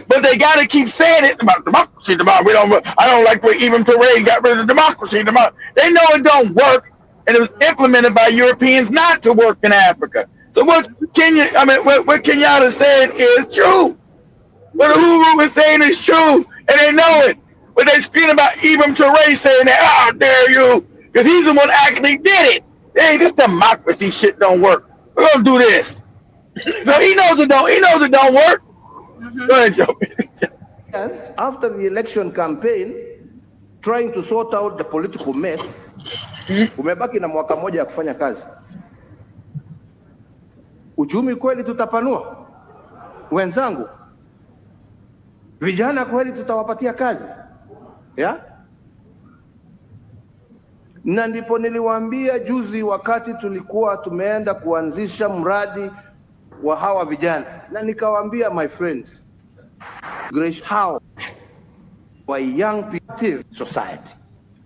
But they got to keep saying it about democracy. We don't. I don't like where even Parade got rid of democracy. They know it don't work, and it was implemented by Europeans not to work in Africa. So what what Kenyatta said is true. What Uhuru is saying is true, and they know it. But they scream about Ibram Traore saying that, "How dare you?" Because he's the one actually did it. Hey, this democracy shit don't work. We're gonna do this. So he knows it don't. He knows it don't work. Go ahead, Joe. Yes, after the election campaign, trying to sort out the political mess, umebaki na mwaka mmoja ya kufanya kazi. Uchumi kweli tutapanua? Wenzangu, vijana kweli tutawapatia kazi? Yeah? Na ndipo niliwaambia juzi wakati tulikuwa tumeenda kuanzisha mradi wa hawa vijana, na nikawaambia, my friends, how a young people society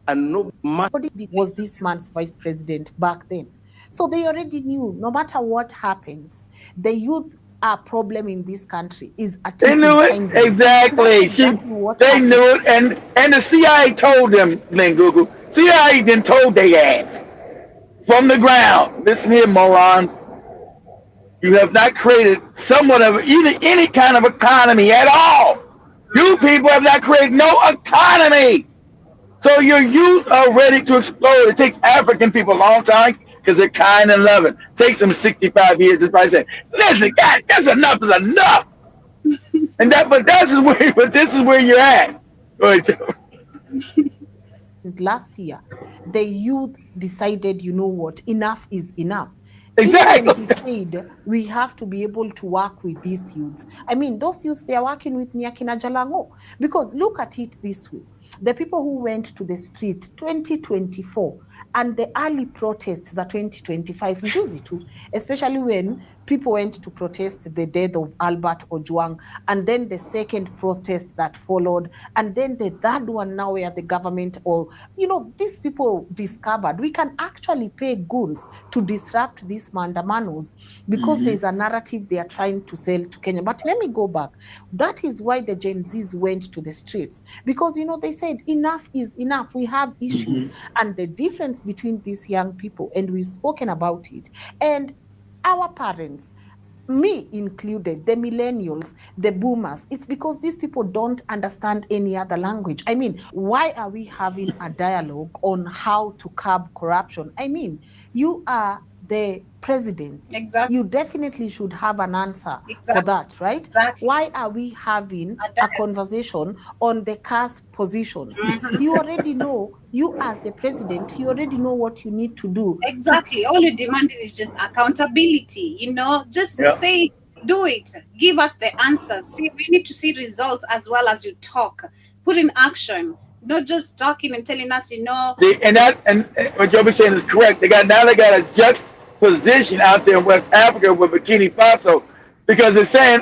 and no Nobody was this man's vice president back then. So they already knew no matter what happens, the youth are problem in this country is a They knew it time bomb. exactly. They happened. knew it, and the CIA told them, Lingugu. CIA then told they ass from the ground. Listen here, morons. You have not created somewhat of any kind of economy at all. You people have not created no economy. So your youth are ready to explode. It takes African people a long time because they're kind and loving. It takes them 65 years to probably say, listen, God, that's enough is enough. But this is where you're at. Go ahead, Joe. Last year, the youth decided, you know what, enough is enough. Exactly. Even when he said we have to be able to work with these youths. I mean, those youths, they are working with Nyakina Jalango. Because look at it this way. The people who went to the street 2024 and the early protests are 2025, juzi too, especially when people went to protest the death of Albert Ojwang, and then the second protest that followed, and then the third one now where the government, or, you know, these people discovered we can actually pay goons to disrupt these mandamanos because there's a narrative they are trying to sell to Kenya. But let me go back. That is why the Gen Zs went to the streets, because, you know, they said enough is enough. We have issues. And the difference between these young people, and we've spoken about it, and our parents, me included, the millennials, the boomers, it's because these people don't understand any other language. I mean, why are we having a dialogue on how to curb corruption? I mean, you are the president. Exactly. You definitely should have an answer Exactly. for that, right? Exactly. Why are we having a conversation on the cast positions? You already know, you as the president, you already know what you need to do. Exactly. All you're demanding is just accountability. You know, just say, do it. Give us the answers. See, we need to see results as well as you talk. Put in action. not just talking and telling us, And what Joby's saying is correct. They got a juxtaposition out there in West Africa with Burkina Faso because they're saying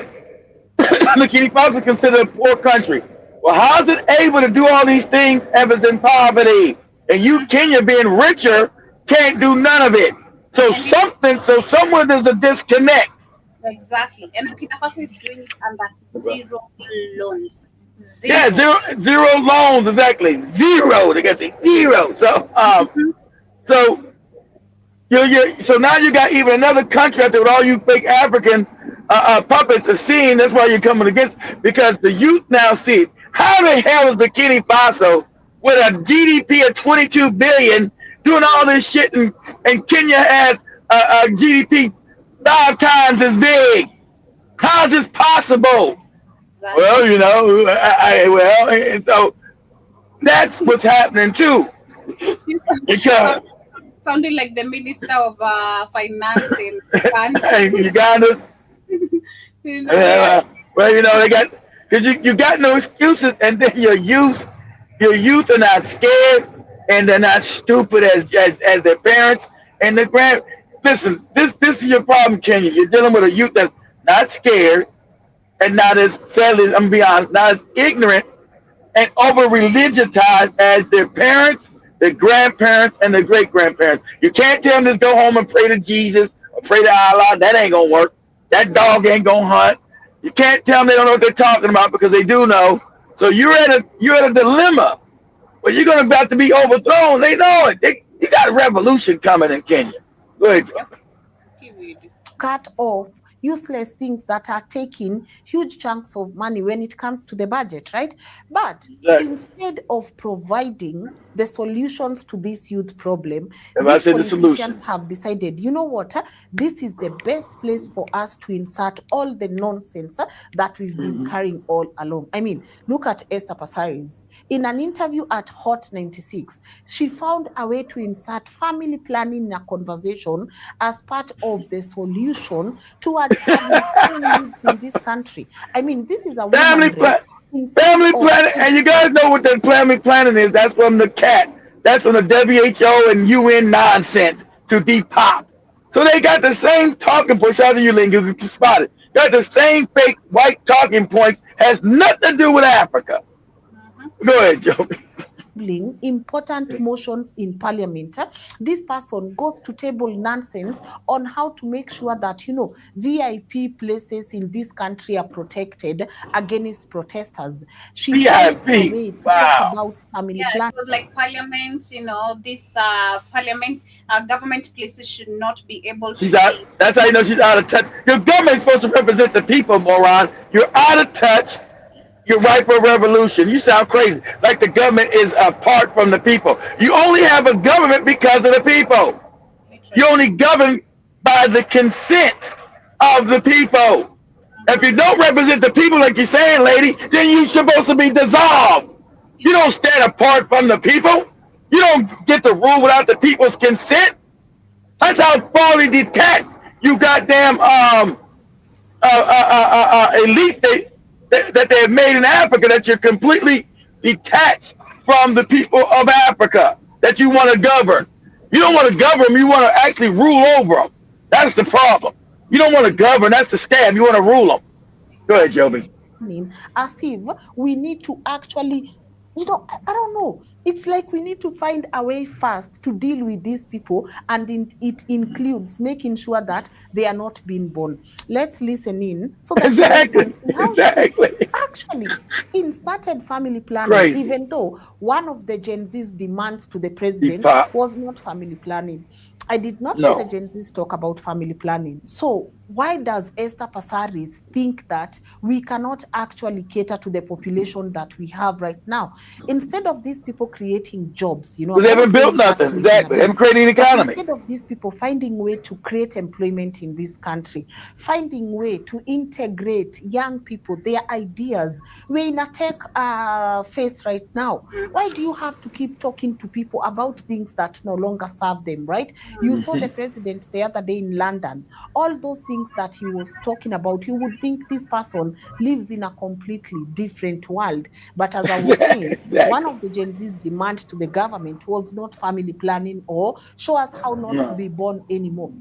Burkina Faso is considered a poor country. Well, how is it able to do all these things if it's in poverty? And you, Kenya, being richer, can't do none of it. So somewhere there's a disconnect. exactly. And Burkina Faso is doing it under zero loans. Yeah, Zero. zero loans, exactly. Zero. They got to say zero. So so now you got even another country out there with all you fake Africans puppets are seeing. That's why you're coming against, because the youth now see it. How the hell is Burkina Faso with a GDP of 22 billion doing all this shit, and Kenya has a GDP 5 times as big? How is this possible? Exactly. Well, and so that's what's happening too. You Because sounding like the Minister of Finance in and Uganda, yeah. well, they got, because you got no excuses, and then your youth are not scared, and they're not stupid as their parents and their grand. Listen, this is your problem, Kenya. You're dealing with a youth that's not scared and not as, sadly, I'm gonna be honest, not as ignorant and over religionized as their parents, their grandparents, and their great grandparents. You can't tell them to go home and pray to Jesus or pray to Allah. That ain't gonna work. That dog ain't gonna hunt. You can't tell them they don't know what they're talking about, because they do know. So you're at a dilemma where you're gonna about to be overthrown. They know it. You got a revolution coming in Kenya. Go ahead, Joe. Period. Cut off useless things that are taking huge chunks of money when it comes to the budget, right? But Exactly. instead of providing the solutions to this youth problem, If I these said the solution, politicians have decided, you know what, this is the best place for us to insert all the nonsense that we've been carrying all along. I mean, look at Esther Passaris. In an interview at Hot 96, she found a way to insert family planning in a conversation as part of the solution towards having strong youths in this country. I mean, this is a family woman plan, instead family of planning, and you guys know what that family planning is. That's from the cats. That's from the WHO and UN nonsense to depop. So they got the same talking points. Shout out to you, Lingus, if you spotted. Got the same fake white talking points. Has nothing to do with Africa. Go ahead, Joe. important motions in parliament. This person goes to table nonsense on how to make sure that, VIP places in this country are protected against protesters. She finds a VIP. way to talk Wow. about family Yeah, planning. it was like parliament, this parliament, government places should not be able to She's out. be. That's how you know she's out of touch. Your government's supposed to represent the people, moron. You're out of touch. You're ripe for revolution. You sound crazy. Like the government is apart from the people. You only have a government because of the people. You only govern by the consent of the people. If you don't represent the people, like you're saying, lady, then you're supposed to be dissolved. You don't stand apart from the people. You don't get to rule without the people's consent. That's how far detached you goddamn elites that they have made in Africa, that you're completely detached from the people of Africa that you want to govern. You don't want to govern them. You want to actually rule over them. That's the problem. You don't want to govern. That's the scam. You want to rule them. Go ahead, Joby. As if we need to actually, I don't know. It's like we need to find a way fast to deal with these people, and it includes making sure that they are not being born. Let's listen in so that Exactly. we can see how Exactly. she actually inserted family planning, Crazy. even though one of the Gen Z's demands to the president Depop. was not family planning. I did not No. see the Gen Z's talk about family planning. So why does Esther Passaris think that we cannot actually cater to the population that we have right now? Instead of these people creating jobs, Because they haven't built nothing. Exactly. They haven't created an economy. Instead of these people finding way to create employment in this country, finding way to integrate young people, their ideas. We're in a tech phase right now. Why do you have to keep talking to people about things that no longer serve them, right? You saw the president the other day in London. All those things that he was talking about, you would think this person lives in a completely different world. But as I was saying, one Exactly. of the Gen Z's demand to the government was not family planning or show us how not to No. be born anymore.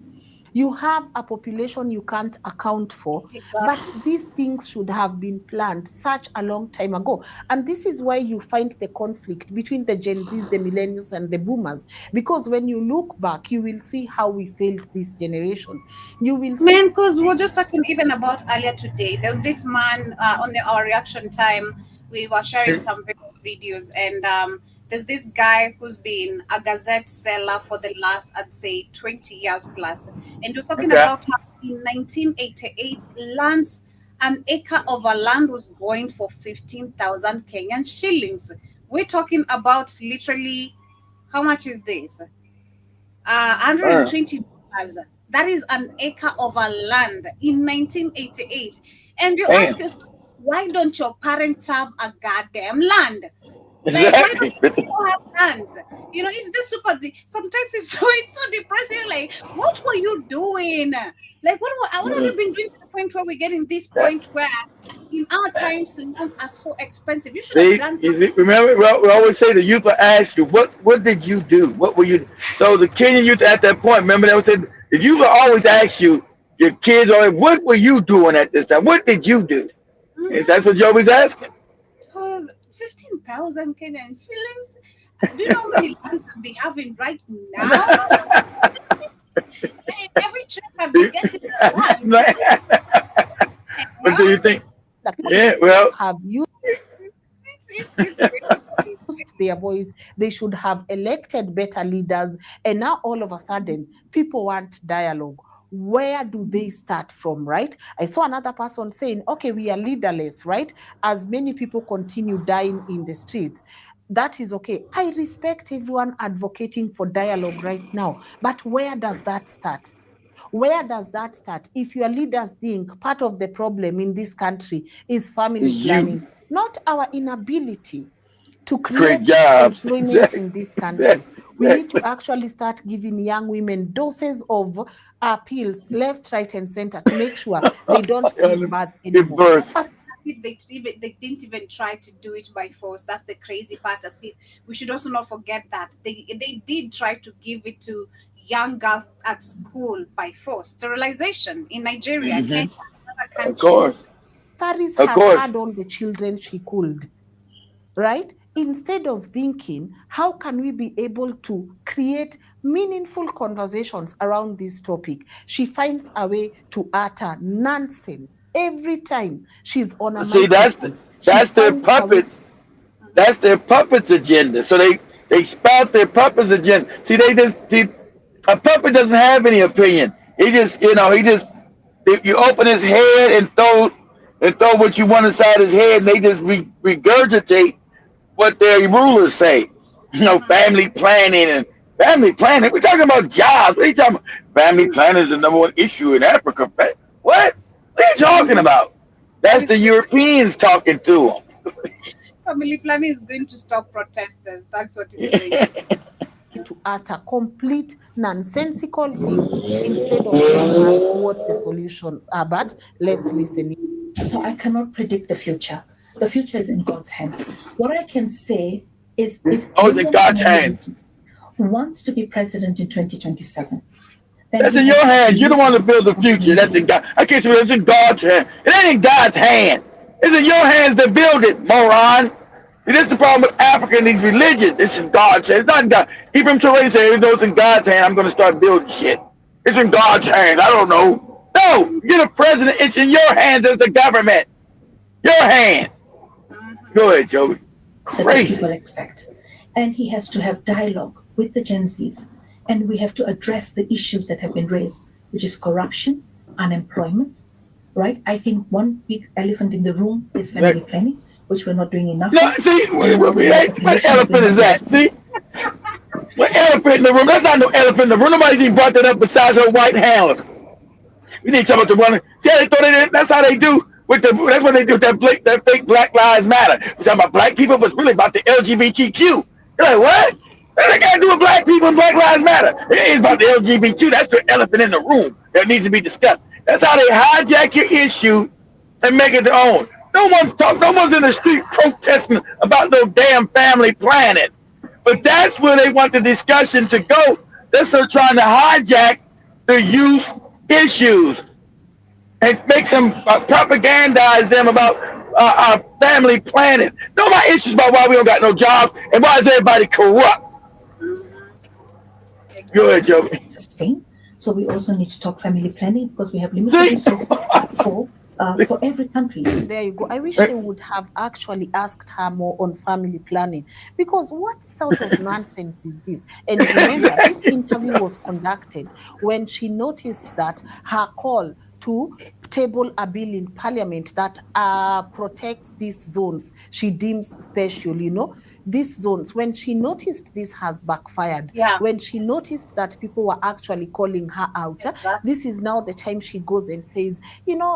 You have a population you can't account for, but Exactly. these things should have been planned such a long time ago. And this is why you find the conflict between the Gen Zs, the millennials, and the boomers. Because when you look back, you will see how we failed this generation. You will see. Man, because we are just talking even about earlier today. There's this man on our reaction time. We were sharing some videos, and there's this guy who's been a gazette seller for the last, I'd say, 20 years plus. And you're talking Okay. about how in 1988, lands, an acre of a land was going for 15,000 Kenyan shillings. We're talking about literally, how much is this? Uh, $120. That is an acre of a land in 1988. And you ask damn. yourself, why don't your parents have a goddamn land? Like, why don't Exactly. people have lands? You know, it's just super. Sometimes it's so depressing. Like, what were you doing? Like, what have you been doing to the point where we're getting this point where in our times lands are so expensive? You should have See, done you something. see, remember we always say the youth will ask you, what did you do? What were you? So the Kenyan youth at that point, remember they would say the youth will always ask you, your kids are, what were you doing at this time? What did you do? Is Mm-hmm. that's what you're always asking? Because 15,000 Kenyan shillings. Do you know how many lands I'll be having right now? Like, every check I'll be getting a land. What do Well, you think? That people Yeah, well, have used it's crazy. their voice, they should have elected better leaders. And now all of a sudden, people want dialogue. Where do they start from, right? I saw another person saying, okay, we are leaderless, right? As many people continue dying in the streets. That is okay. I respect everyone advocating for dialogue right now. But where does that start? Where does that start? If your leaders think part of the problem in this country is family it's you. planning, not our inability to Create create jobs. employment Exactly. in this country. Exactly. We need to Exactly. actually start giving young women doses of pills left, right, and center to make sure they don't give birth Give anymore. birth. As if they didn't even try to do it by force. That's the crazy part. As if we should also not forget that they did try to give it to young girls at school by force. Sterilization in Nigeria, Hmm. Kenya, other Of countries. course. Saris Of has course. had all the children she could, right? Instead of thinking, how can we be able to create meaningful conversations around this topic? She finds a way to utter nonsense every time she's on a See, microphone. She that's their finds a way. puppets. That's their puppets agenda. So they spout their puppets agenda. See, a puppet doesn't have any opinion. He just he just if you open his head and throw what you want inside his head, and they just regurgitate what their rulers say. Family planning and family planning. We're talking about jobs. What are you talking about? Family planning is the number one issue in Africa. What? What are you talking about? That That's is the crazy. Europeans talking to Family planning is going to stop protesters. That's what it's going to. them. To utter complete nonsensical things instead of telling us what the solutions are. But let's listen. So I cannot predict the future. The future is in God's hands. What I can say is if Oh, it's in William God's hands. Amanyeli wants to be president in 2027, then That's he in has your to hands. You're the commit one to build the future. That's in God. I can't say it's in God's hands. It ain't in God's hands. It's in your hands to build it, moron. See, this is the problem with Africa and these religions. It's in God's hands. It's not in God. Even Tracy said, even though it's in God's hands, I'm going to start building shit. It's in God's hands. I don't know. No, you're the president. It's in your hands as the government. Your hands. Go ahead, Joey. that the Crazy. people expect. And he has to have dialogue with the Gen Zs. And we have to address the issues that have been raised, which is corruption, unemployment, right? I think one big elephant in the room is family planning, which we're not doing enough No, of. see, And now we have a what population that we're elephant is not that? electing. See, what elephant in the room? That's not no elephant in the room. Nobody's even brought that up besides her white handlers. We need to talk about the one. See how they throw that in? That's how they do with the. That's what they do with that fake Black Lives Matter. We're talking about black people, but it's really about the LGBTQ. You're like, what? They got to do with black people and Black Lives Matter. It ain't about the LGBT. That's the elephant in the room that needs to be discussed. That's how they hijack your issue and make it their own. No one's in the street protesting about no damn family planning. But that's where they want the discussion to go. They're still trying to hijack the youth issues and make them propagandize them about family planning. No, my issues about why we don't got no jobs and why is everybody corrupt. Go ahead, Joey. Sustain. So we also need to talk family planning because we have limited resources for every country. There you go. I wish they would have actually asked her more on family planning, because what sort of nonsense is this? And remember, this interview was conducted when she noticed that her call to table a bill in parliament that protects these zones she deems special, these zones. When she noticed this has backfired, when she noticed that people were actually calling her out, this is now the time she goes and says, William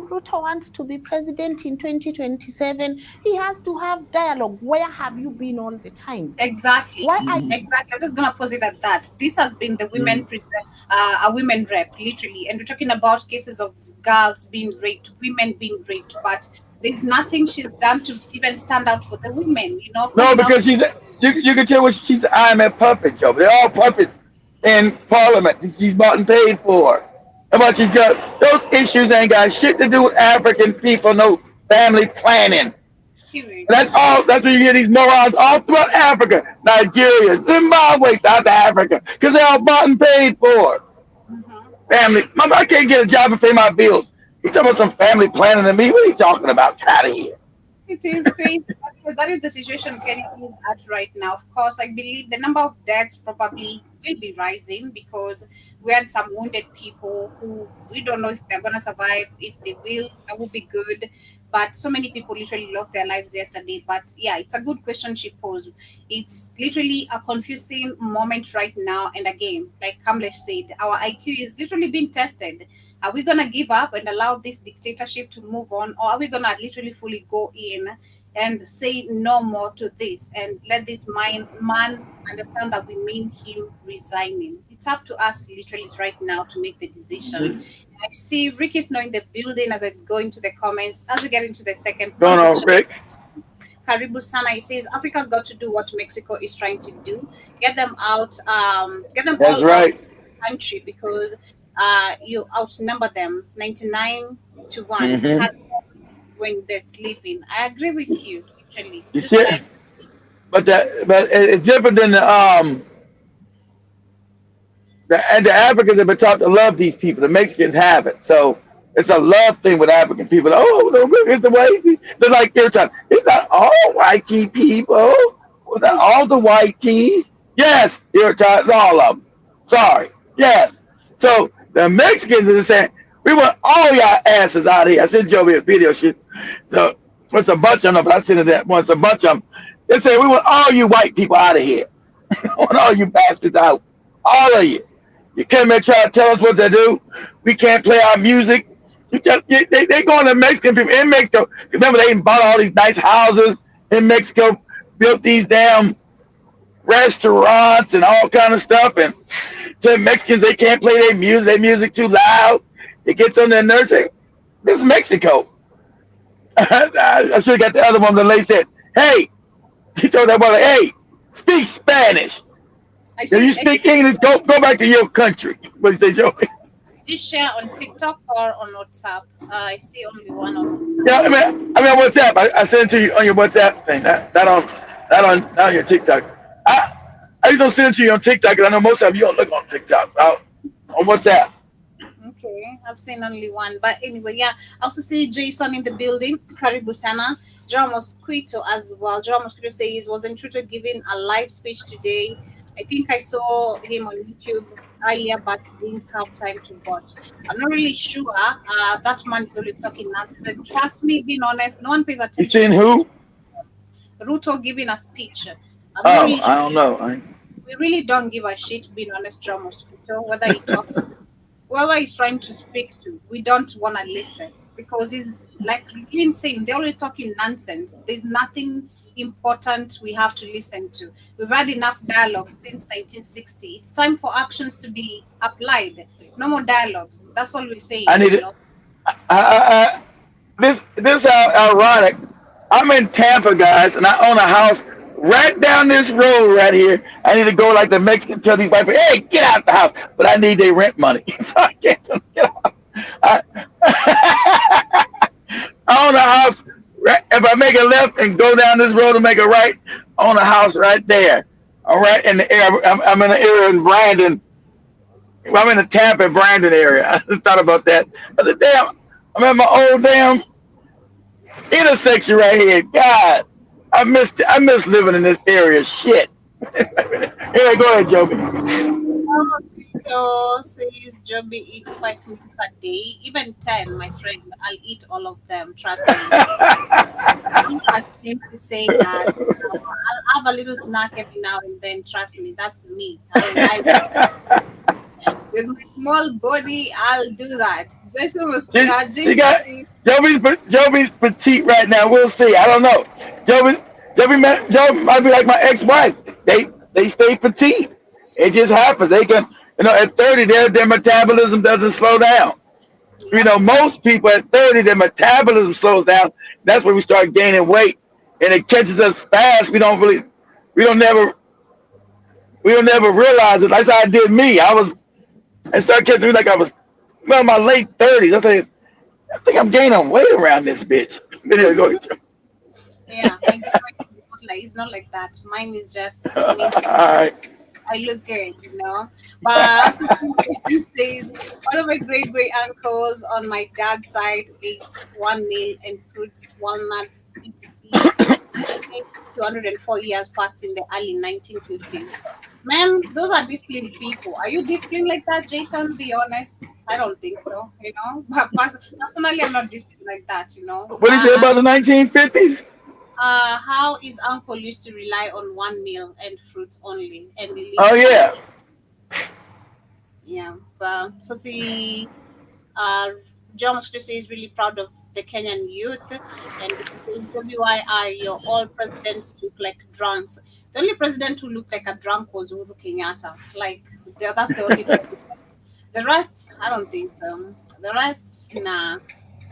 Ruto wants to be president in 2027. He has to have dialogue. Where have you been all the time? Exactly. Exactly. I'm just going to pose it at that. This has been the women a women rep, literally. And we're talking about cases of girls being raped, women being raped, but there's nothing she's done to even stand out for the women, No, because you can tell what she's an IMF puppet, Joe. They're all puppets in Parliament. She's bought and paid for. But she's got those issues ain't got shit to do with African people, no family planning. That's all. That's where you hear these morons all throughout Africa, Nigeria, Zimbabwe, South Africa, because they're all bought and paid for. Family, mama, I can't get a job and pay my bills. You talking about some family planning to me? What are you talking about? Get out of here. It is crazy. That is the situation Kenya is at right now. Of course, I believe the number of deaths probably will be rising because we had some wounded people who we don't know if they're going to survive. If they will, that would be good. But so many people literally lost their lives yesterday. But yeah, it's a good question she posed. It's literally a confusing moment right now. And again, like Kamlesh said, our IQ is literally being tested. Are we going to give up and allow this dictatorship to move on? Or are we going to literally fully go in and say no more to this and let this man understand that we mean him resigning? It's up to us literally right now to make the decision. I see Rick is now in the building as I go into the comments. As we get into the second Going on, Rick? Karibu Sana, he says Africa got to do what Mexico is trying to do. Get them out, get them That's all right. out of the country because you outnumber them 99 to 1 when they're sleeping. I agree with you, literally. You see, but it's different than the Africans have been taught to love these people. The Mexicans haven't. So it's a love thing with African people. Oh, no, it's the white people. They're like they're talking. It's not all white people. It's not all the white tees. Yes, it's all of them. Sorry. Yes. So the Mexicans are saying, we want all y'all asses out of here. I sent Joey a video shit. So it's a bunch of them, but I sent it that once. A bunch of them. They say, we want all you white people out of here. We want all you bastards out. All of you. You came here trying to tell us what to do. We can't play our music. They going to Mexican people in Mexico. Remember, they bought all these nice houses in Mexico, built these damn restaurants and all kind of stuff. And to Mexicans, they can't play their music too loud. It gets on their nerves. This is Mexico. I should have got the other one. The lady said, hey, he told that brother, hey, speak Spanish. If you speak English, go back to your country. What did you say, Joey? You share on TikTok or on WhatsApp? I see only one on WhatsApp. Yeah, I mean on WhatsApp. I sent it to you on your WhatsApp thing. Not on your TikTok. I don't send it to you on TikTok because I know most of you don't look on TikTok. On WhatsApp. Okay, I've seen only one. But anyway, yeah. I also see Jason in the building. Karibu Sana. Joao Mosquito as well. Joao Mosquito says, wasn't Truto giving a live speech today? I think I saw him on YouTube earlier, but didn't have time to watch. I'm not really sure. That man is always talking nonsense. And trust me, being honest, no one pays attention. You seen who? Ruto giving a speech. I don't know. We really don't give a shit, being honest, Joao Mosquito, whether he talks, whoever he's trying to speak to, we don't want to listen because he's like really insane. They're always talking nonsense. There's nothing important we have to listen to. We've had enough dialogue since 1960. It's time for actions to be applied. No more dialogues. That's all we're I saying, need you it. know. This ironic. I'm in Tampa, guys, and I own a house right down this road right here. I need to go like the Mexican tell these white people, hey, get out the house. But I need their rent money. So I can't get out. I, I own a house. Right, if I make a left and go down this road and make a right, I own a house right there. All right, in the area. I'm in the area in Brandon. Well, I'm in the Tampa Brandon area. I just thought about that. But the damn, I'm at my old damn intersection right here. God, I miss living in this area. Shit. Here, go ahead, Joby. Oh, Sito says Joby eats 5 meals a day, even 10, my friend. I'll eat all of them, trust me. I'm not ashamed to say that. I'll have a little snack every now and then, trust me. That's me. With my small body, I'll do that. She Jason got says, Joby's petite right now. We'll see. I don't know. Joby Joby might be like my ex-wife. They stay petite. It just happens. They can at 30 their metabolism doesn't slow down. yep. Most people at 30 their metabolism slows down. That's when we start gaining weight, and it catches us fast. We don't never we don't never realize it. That's how it did me. I started catching me like I was my late 30s. I think I'm gaining weight around this bitch. Then he'll go, Yeah, my grandma is not like that. Mine is just all me. right. I look good, you know. But Assistant Jason says one of my great great uncles on my dad's side eats one meal and fruits, walnuts, etc. 204 years passed in the early 1950s. Man, those are disciplined people. Are you disciplined like that, Jason? Be honest. I don't think so, you know. But personally, I'm not disciplined like that, you know. What did you say about the 1950s? How his uncle used to rely on one meal and fruits only, and he Oh lived for yeah. yeah. But so see, uh, John Christie is really proud of the Kenyan youth, and he says, "WYI, your all presidents look like drunks. The only president who looked like a drunk was Uhuru Kenyatta. Like that's the only president. The rest, I don't think so. The rest, nah.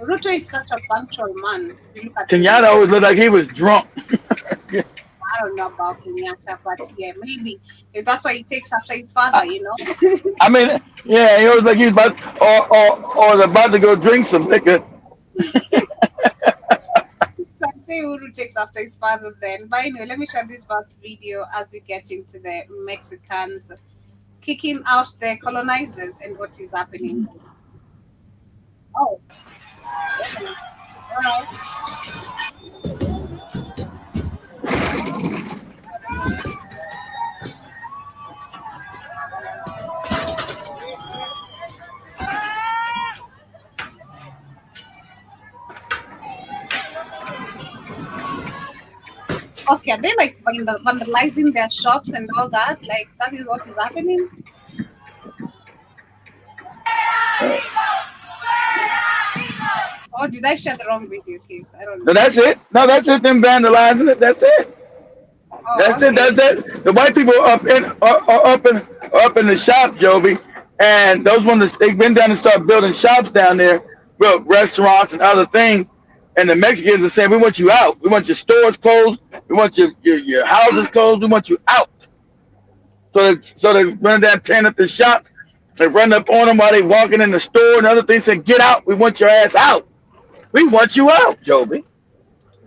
Ruto is such a punctual man. If you look at him, Kenyatta always looked like he was drunk. I don't know about Kenyatta, but yeah, maybe if that's why he takes after his father, you know. I mean, yeah, he always like he's about or about to go drink some liquor. So I'd say Uru takes after his father then. But anyway, let me share this first video as we get into the Mexicans kicking out the colonizers and what is happening. Oh, okay. All right. Okay, are they like vandalizing their shops and all that? Like that is what is happening? Or did I share the wrong video, Keith? I don't No, know. that's it. No, that's it. Them vandalizing it. That's it. Oh, That's it. okay. That's it. The white people up in the shop, Joby, and those ones they've been down and start building shops down there, built restaurants and other things. And the Mexicans are saying, "We want you out. We want your stores closed. We want your houses closed. We want you out." So they run down tearing up the shops. They run up on them while they walking in the store and other things. Saying, "Get out. We want your ass out. We want you out, Joby."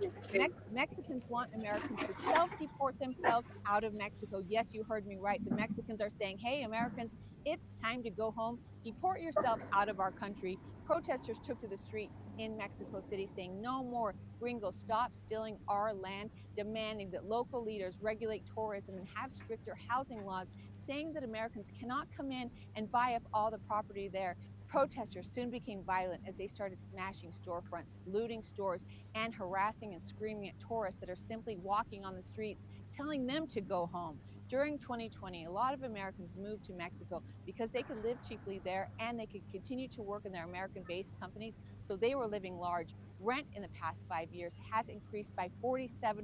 Let's see. Mexicans want Americans to self deport themselves out of Mexico. Yes, you heard me right. The Mexicans are saying, hey, Americans, it's time to go home. Deport yourself out of our country. Protesters took to the streets in Mexico City saying, no more gringos, stop stealing our land, demanding that local leaders regulate tourism and have stricter housing laws, saying that Americans cannot come in and buy up all the property there. Protesters soon became violent as they started smashing storefronts, looting stores, and harassing and screaming at tourists that are simply walking on the streets, telling them to go home. During 2020, a lot of Americans moved to Mexico because they could live cheaply there and they could continue to work in their American-based companies, so they were living large. Rent in the past 5 years has increased by 47%,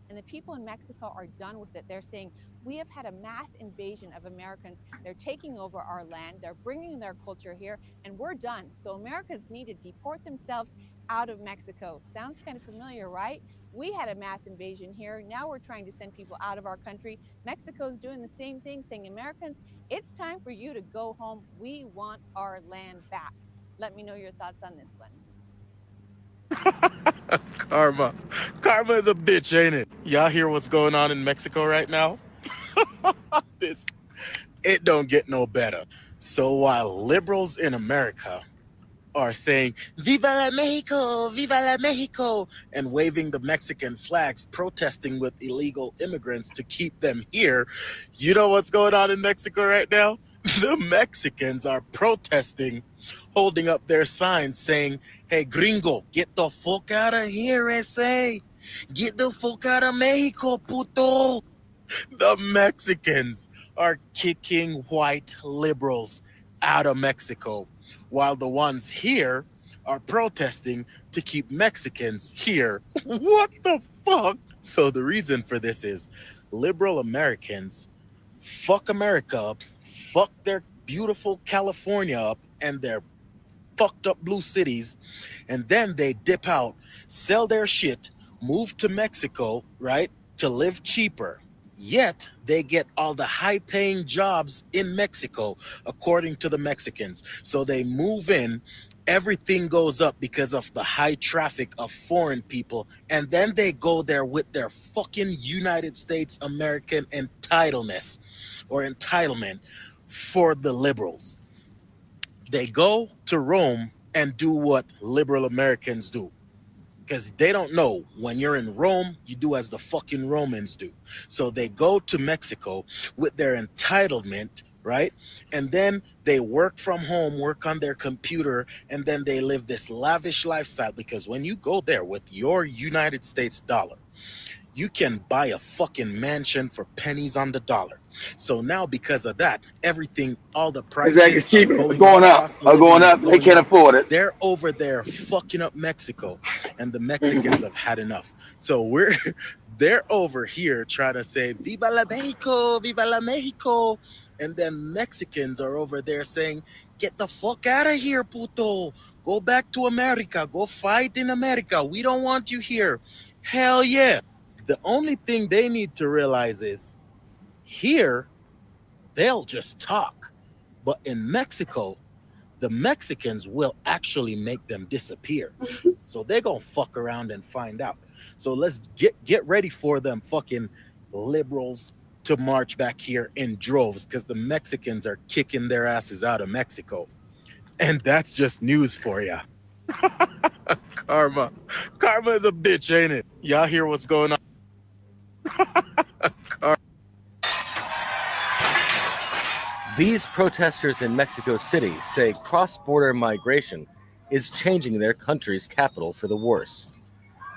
and the people in Mexico are done with it. They're saying, we have had a mass invasion of Americans. They're taking over our land, they're bringing their culture here, and we're done. So Americans need to deport themselves out of Mexico. Sounds kind of familiar, right? We had a mass invasion here. Now we're trying to send people out of our country. Mexico's doing the same thing, saying, Americans, it's time for you to go home. We want our land back. Let me know your thoughts on this one. Karma is a bitch, ain't it? Y'all hear what's going on in Mexico right now? It don't get no better. So while liberals in America are saying, Viva la Mexico, and waving the Mexican flags, protesting with illegal immigrants to keep them here, you know what's going on in Mexico right now? The Mexicans are protesting, holding up their signs saying, hey, gringo, get the fuck out of here, SA. Get the fuck out of Mexico, puto. The Mexicans are kicking white liberals out of Mexico, while the ones here are protesting to keep Mexicans here. What the fuck? So the reason for this is liberal Americans fuck America up, fuck their beautiful California up and their fucked up blue cities, and then they dip out, sell their shit, move to Mexico, right, to live cheaper. Yet they get all the high-paying jobs in Mexico, according to the Mexicans. So they move in, everything goes up because of the high traffic of foreign people, and then they go there with their fucking United States American entitlement for the liberals. They go to Rome and do what liberal Americans do. Because they don't know, when you're in Rome, you do as the fucking Romans do. So they go to Mexico with their entitlement, right? And then they work from home, work on their computer, and then they live this lavish lifestyle. Because when you go there with your United States dollar, you can buy a fucking mansion for pennies on the dollar. So now because of that, everything, all the prices it's cheaper. It's going up. They can't afford it. They're over there fucking up Mexico, and the Mexicans have had enough. So they're over here trying to say, Viva la Mexico. And then Mexicans are over there saying, get the fuck out of here, puto. Go back to America. Go fight in America. We don't want you here. Hell yeah. The only thing they need to realize is, here, they'll just talk. But in Mexico, the Mexicans will actually make them disappear. So they're going to fuck around and find out. So let's get ready for them fucking liberals to march back here in droves, because the Mexicans are kicking their asses out of Mexico. And that's just news for ya. Karma is a bitch, ain't it? Y'all hear what's going on? These protesters in Mexico City say cross-border migration is changing their country's capital for the worse.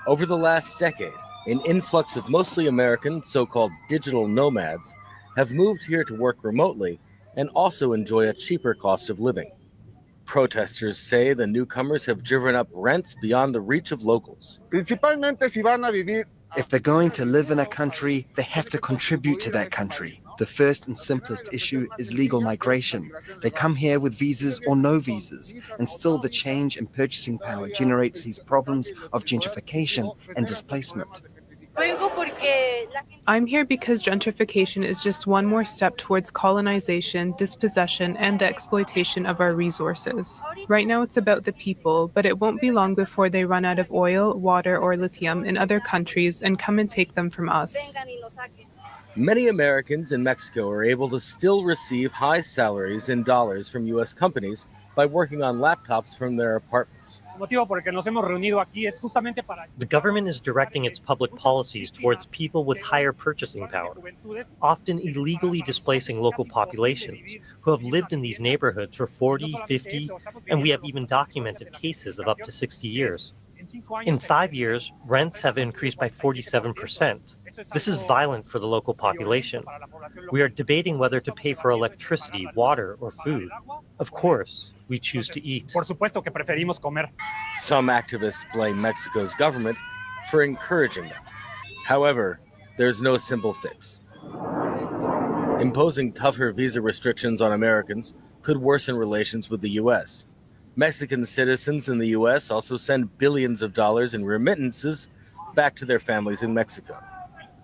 Over the last decade, an influx of mostly American so-called digital nomads have moved here to work remotely and also enjoy a cheaper cost of living. Protesters say the newcomers have driven up rents beyond the reach of locals. If they're going to live in a country, they have to contribute to that country. The first and simplest issue is legal migration. They come here with visas or no visas, and still the change in purchasing power generates these problems of gentrification and displacement. I'm here because gentrification is just one more step towards colonization, dispossession, and the exploitation of our resources. Right now it's about the people, but it won't be long before they run out of oil, water, or lithium in other countries and come and take them from us. Many Americans in Mexico are able to still receive high salaries in dollars from U.S. companies by working on laptops from their apartments. The government is directing its public policies towards people with higher purchasing power, often illegally displacing local populations who have lived in these neighborhoods for 40, 50, and we have even documented cases of up to 60 years. In 5 years, rents have increased by 47%. This is violent for the local population. We are debating whether to pay for electricity, water, or food. Of course, we choose to eat. Some activists blame Mexico's government for encouraging them. However, there's no simple fix. Imposing tougher visa restrictions on Americans could worsen relations with the U.S. Mexican citizens in the U.S. also send billions of dollars in remittances back to their families in Mexico.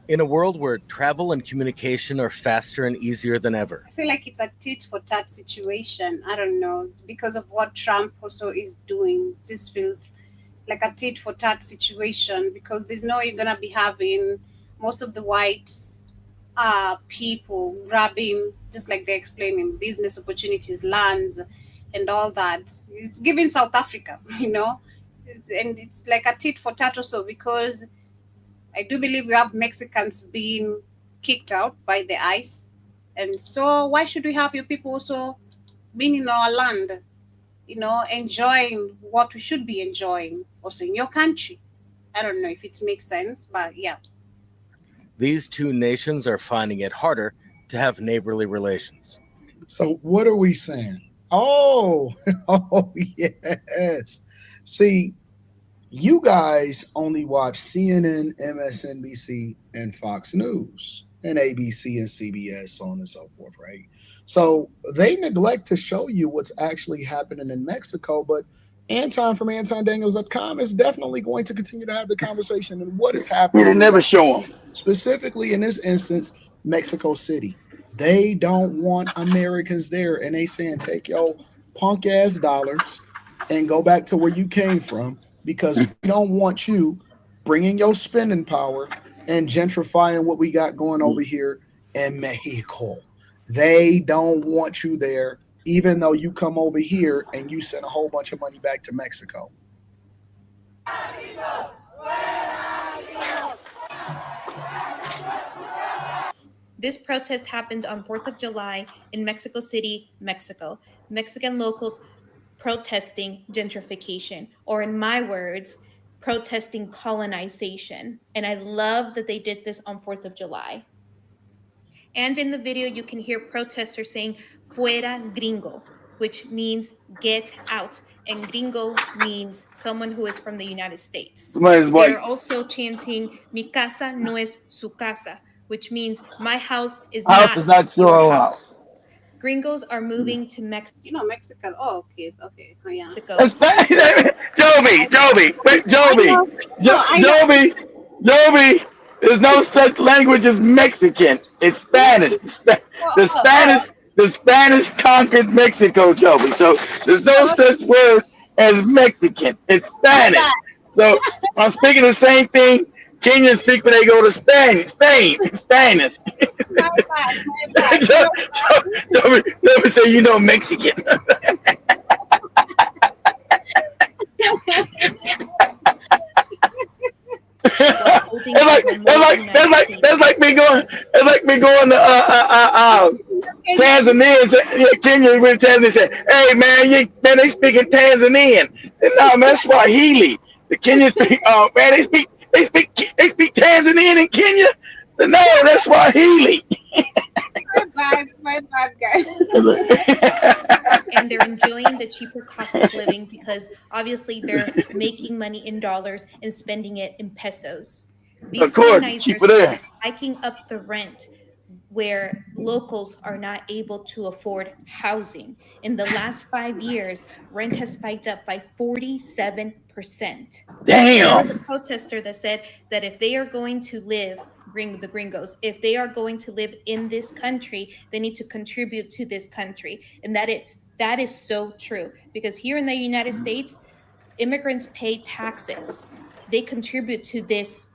In a world where travel and communication are faster and easier than ever, I feel like it's a tit for tat situation. I don't know, because of what Trump also is doing. This feels like a tit for tat situation, because there's no you're gonna be having most of the white people grabbing, just like they're explaining, business opportunities, lands, and all that. It's giving South Africa, and it's like a tit for tat also, because I do believe we have Mexicans being kicked out by the ICE. And so why should we have your people also being in our land, enjoying what we should be enjoying also in your country? I don't know if it makes sense, but yeah. these two nations are finding it harder to have neighborly relations. So what are we saying? Oh, oh yes. See, you guys only watch CNN, MSNBC, and Fox News, and ABC and CBS, so on and so forth, right? So they neglect to show you what's actually happening in Mexico, but Anton from AntonDaniels.com is definitely going to continue to have the conversation and what is happening. They never show them. Specifically in this instance, Mexico City. They don't want Americans there, and they saying take your punk ass dollars and go back to where you came from, because we don't want you bringing your spending power and gentrifying what we got going over here in Mexico. They don't want you there, even though you come over here and you send a whole bunch of money back to Mexico. This protest happened on 4th of July in Mexico City, Mexico. Mexican locals protesting gentrification, or in my words, protesting colonization. And I love that they did this on 4th of July. And in the video, you can hear protesters saying, fuera gringo, which means get out. And gringo means someone who is from the United States. They're also chanting, mi casa no es su casa, which means my house is not your house. Gringos are moving to Mexico. Mexican. Oh, okay. Oh, yeah. Mexico. Joby. There's no such language as Mexican. It's Spanish. The Spanish conquered Mexico, Joby. So there's no such word as Mexican. It's Spanish. So I'm speaking the same thing Kenyans speak when they go to Spain. Spanish. Joby say Mexican. That's like me going to Tanzania and say, Kenya went to Tanzania and said, hey man, they speaking Tanzanian. And no, man, that's Swahili. The Kenyans speak they speak Tanzanian in Kenya? No, that's Swahili. My bad, guys. And they're enjoying the cheaper cost of living because obviously they're making money in dollars and spending it in pesos. These colonizers are spiking up the rent where locals are not able to afford housing. In the last 5 years, rent has spiked up by 47%. Damn. There was a protester that said that if they are going to live, the gringos, if they are going to live in this country, they need to contribute to this country. And that is so true, because here in the United States, immigrants pay taxes. They contribute to this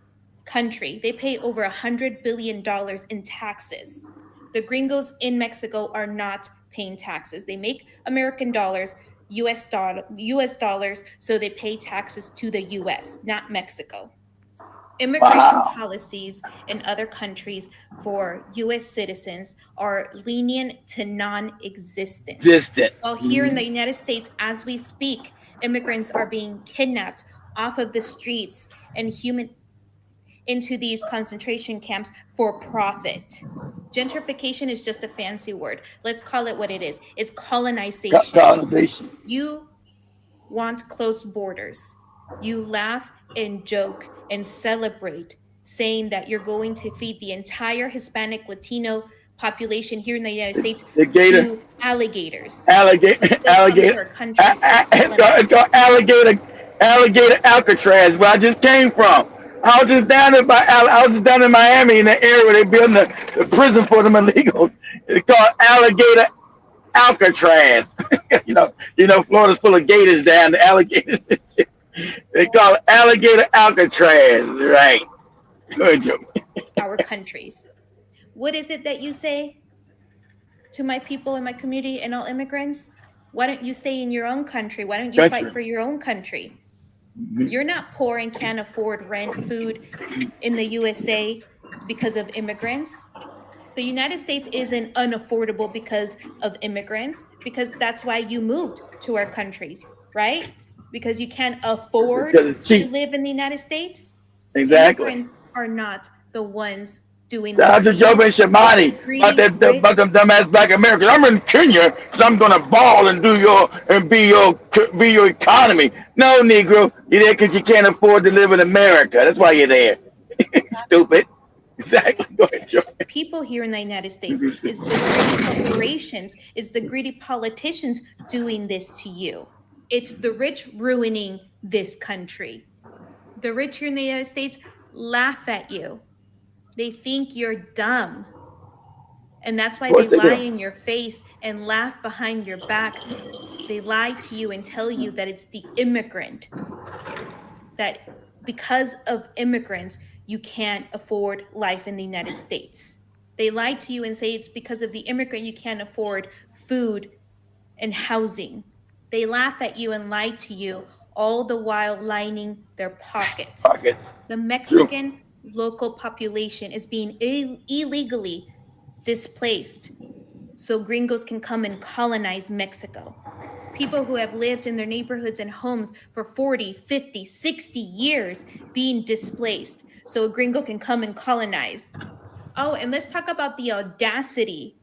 country. They pay over $100 billion in taxes. The gringos in Mexico are not paying taxes. They make American dollars, US dollars, so they pay taxes to the US, not Mexico. Immigration policies in other countries for US citizens are lenient to non-existent. While here in the United States, as we speak, immigrants are being kidnapped off of the streets and into these concentration camps for profit. Gentrification is just a fancy word. Let's call it what it is. It's colonization. Colonization. You want closed borders. You laugh and joke and celebrate, saying that you're going to feed the entire Hispanic Latino population here in the United States to alligators. Alligator. It's called alligator Alcatraz, where I just came from. I was just down in Miami, in the area where they building the prison for them illegals. It's called alligator Alcatraz. you know, Florida's full of gators down, the alligators and shit. They call it alligator Alcatraz, right? Good joke. Our countries. What is it that you say to my people in my community and all immigrants? Why don't you stay in your own country? Why don't you fight for your own country? You're not poor and can't afford rent, food in the USA because of immigrants. The United States isn't unaffordable because of immigrants, because that's why you moved to our countries, right? Because you can't afford to live in the United States. Exactly. Immigrants are not the ones doing Shout out to Joe and Shamani about them dumbass black Americans. I'm in Kenya because I'm gonna ball and be your economy. No, Negro, you're there because you can't afford to live in America. That's why you're there. Stupid. Exactly. Go ahead, Joe. People here in the United States, it's the greedy corporations, it's the greedy politicians doing this to you. It's the rich ruining this country. The rich here in the United States laugh at you. They think you're dumb. And that's why they lie in your face and laugh behind your back. They lie to you and tell you that it's the immigrant. That because of immigrants, you can't afford life in the United States. They lie to you and say it's because of the immigrant you can't afford food and housing. They laugh at you and lie to you, all the while lining their pockets. The Mexican local population is being illegally displaced so gringos can come and colonize Mexico. People who have lived in their neighborhoods and homes for 40, 50, 60 years being displaced so a gringo can come and colonize. Oh, and let's talk about the audacity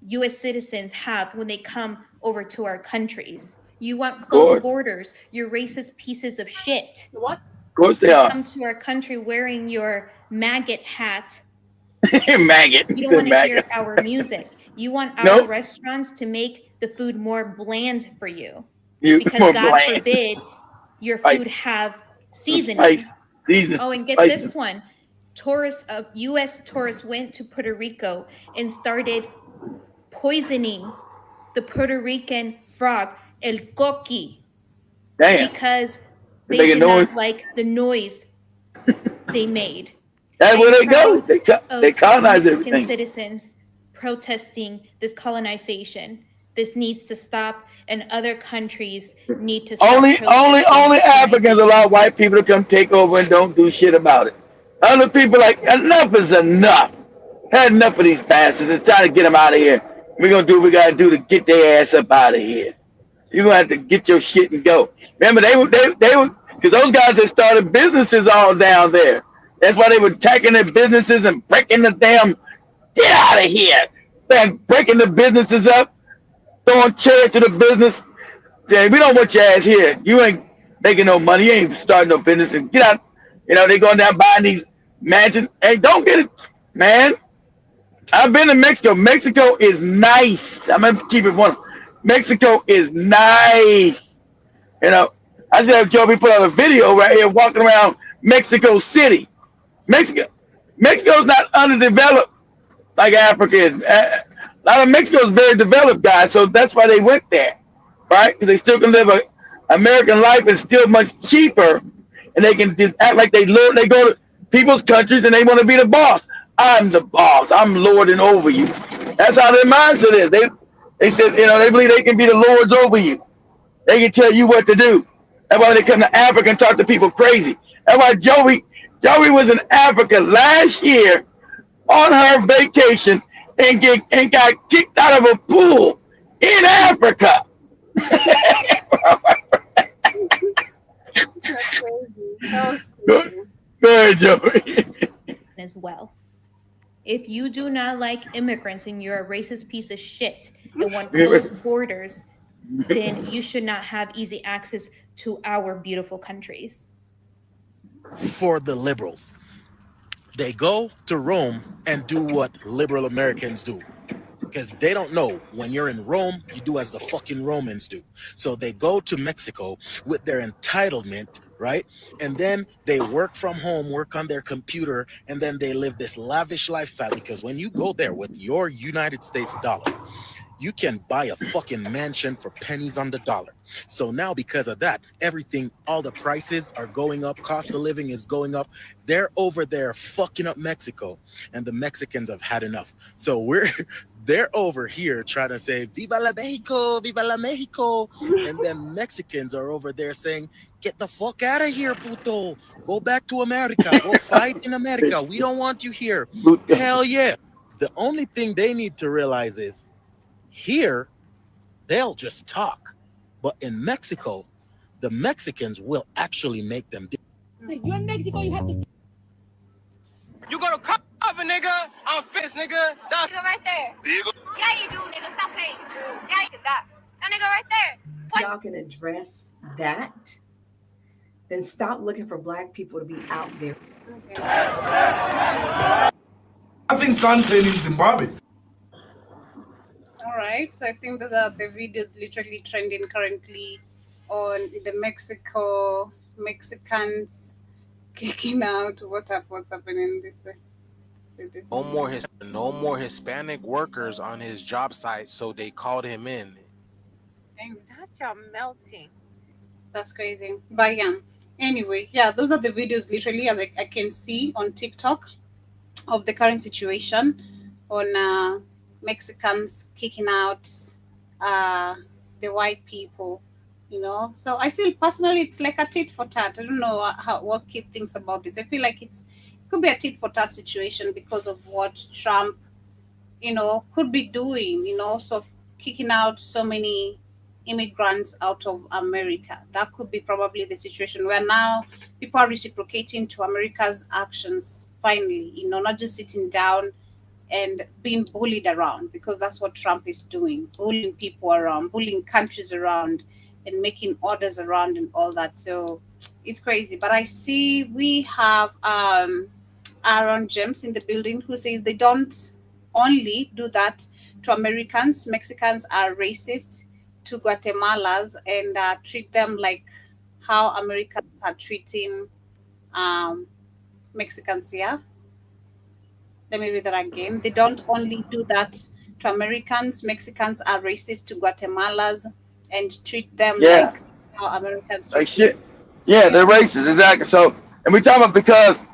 U.S. citizens have when they come over to our countries. You want closed borders, you're racist pieces of shit. What? Of course they are. Come to our country wearing your maggot hat. Maggot. You don't want to hear our music. You want our restaurants to make the food more bland for you. Because God forbid your food have seasoning. Oh, and get this one. U.S. tourists went to Puerto Rico and started poisoning the Puerto Rican frog, el coqui. Damn. Because they did not like the noise they made. That's where they go. They colonize Mexican everything. Citizens protesting this colonization. This needs to stop, and other countries need to stop. Only Africans allow white people to come take over and don't do shit about it. Other people like, enough is enough. Had enough of these bastards. It's time to get them out of here. We're gonna do what we gotta do to get their ass up out of here. You're gonna have to get your shit and go. Remember, they were because those guys that started businesses all down there. That's why they were attacking their businesses and breaking the damn. Get out of here! Breaking the businesses up, throwing chairs to the business. Saying, we don't want your ass here. You ain't making no money. You ain't starting no business. And get out. You know, they going down buying these mansions. Hey, don't get it, man. I've been to Mexico. Mexico is nice. I'm gonna keep it one. Mexico is nice. You know, I just have Joby put out a video right here walking around Mexico City. Mexico's not underdeveloped like Africa is. A lot of Mexico is very developed, guys, so that's why they went there, right? Because they still can live a American life and still much cheaper, and they can just act like they learn. They go to people's countries and they want to be the boss. I'm the boss. I'm lording over you. That's how their mindset is. They said, you know, they believe they can be the lords over you. They can tell you what to do. That's why they come to Africa and talk to people crazy. That's why Joey was in Africa last year on her vacation and got kicked out of a pool in Africa. Good, Joey. As well. If you do not like immigrants and you're a racist piece of shit and want closed borders, then you should not have easy access to our beautiful countries. For the liberals, they go to Rome and do what liberal Americans do. Because they don't know when you're in Rome, you do as the fucking Romans do. So they go to Mexico with their entitlement, right? And then they work from home, work on their computer, and then they live this lavish lifestyle. Because when you go there with your United States dollar, you can buy a fucking mansion for pennies on the dollar. So now because of that, everything, all the prices are going up, cost of living is going up. They're over there fucking up Mexico, and the Mexicans have had enough. So they're over here trying to say, Viva la Mexico, Viva la Mexico. And then Mexicans are over there saying, get the fuck out of here, puto. Go back to America. Go fight in America. We don't want you here. Hell yeah. The only thing they need to realize is here, they'll just talk. But in Mexico, the Mexicans will actually make them do. You're in Mexico, you have to. You go to cover, nigga. I'm fist, nigga. That nigga right there. Yeah, you do, nigga. Stop playing. Yeah, you can that. That nigga right there. What? Y'all can address that, then stop looking for black people to be out there. Okay. I think suntan in Zimbabwe. All right, so I think those are the videos literally trending currently on the Mexicans kicking out. What's happening this way? No more Hispanic workers on his job site, so they called him in. Dang, that y'all melting. That's crazy. But yeah, anyway, yeah, those are the videos literally as I can see on TikTok of the current situation on Mexicans kicking out the white people, you know. So I feel personally it's like a tit for tat. I don't know what Kid thinks about this. I feel like it could be a tit for tat situation because of what Trump, you know, could be doing, you know, so kicking out so many immigrants out of America. That could be probably the situation where now people are reciprocating to America's actions finally, you know, not just sitting down and being bullied around, because that's what Trump is doing, bullying people around, bullying countries around, and making orders around and all that. So it's crazy. But I see we have Aaron James in the building who says they don't only do that to Americans. Mexicans are racist to Guatemalans and treat them like how Americans are treating Mexicans here. Let me read that again. They don't only do that to Americans. Mexicans are racist to Guatemalans and treat them like how Americans treat like shit. Yeah, they're racist, exactly. So, and we talking about because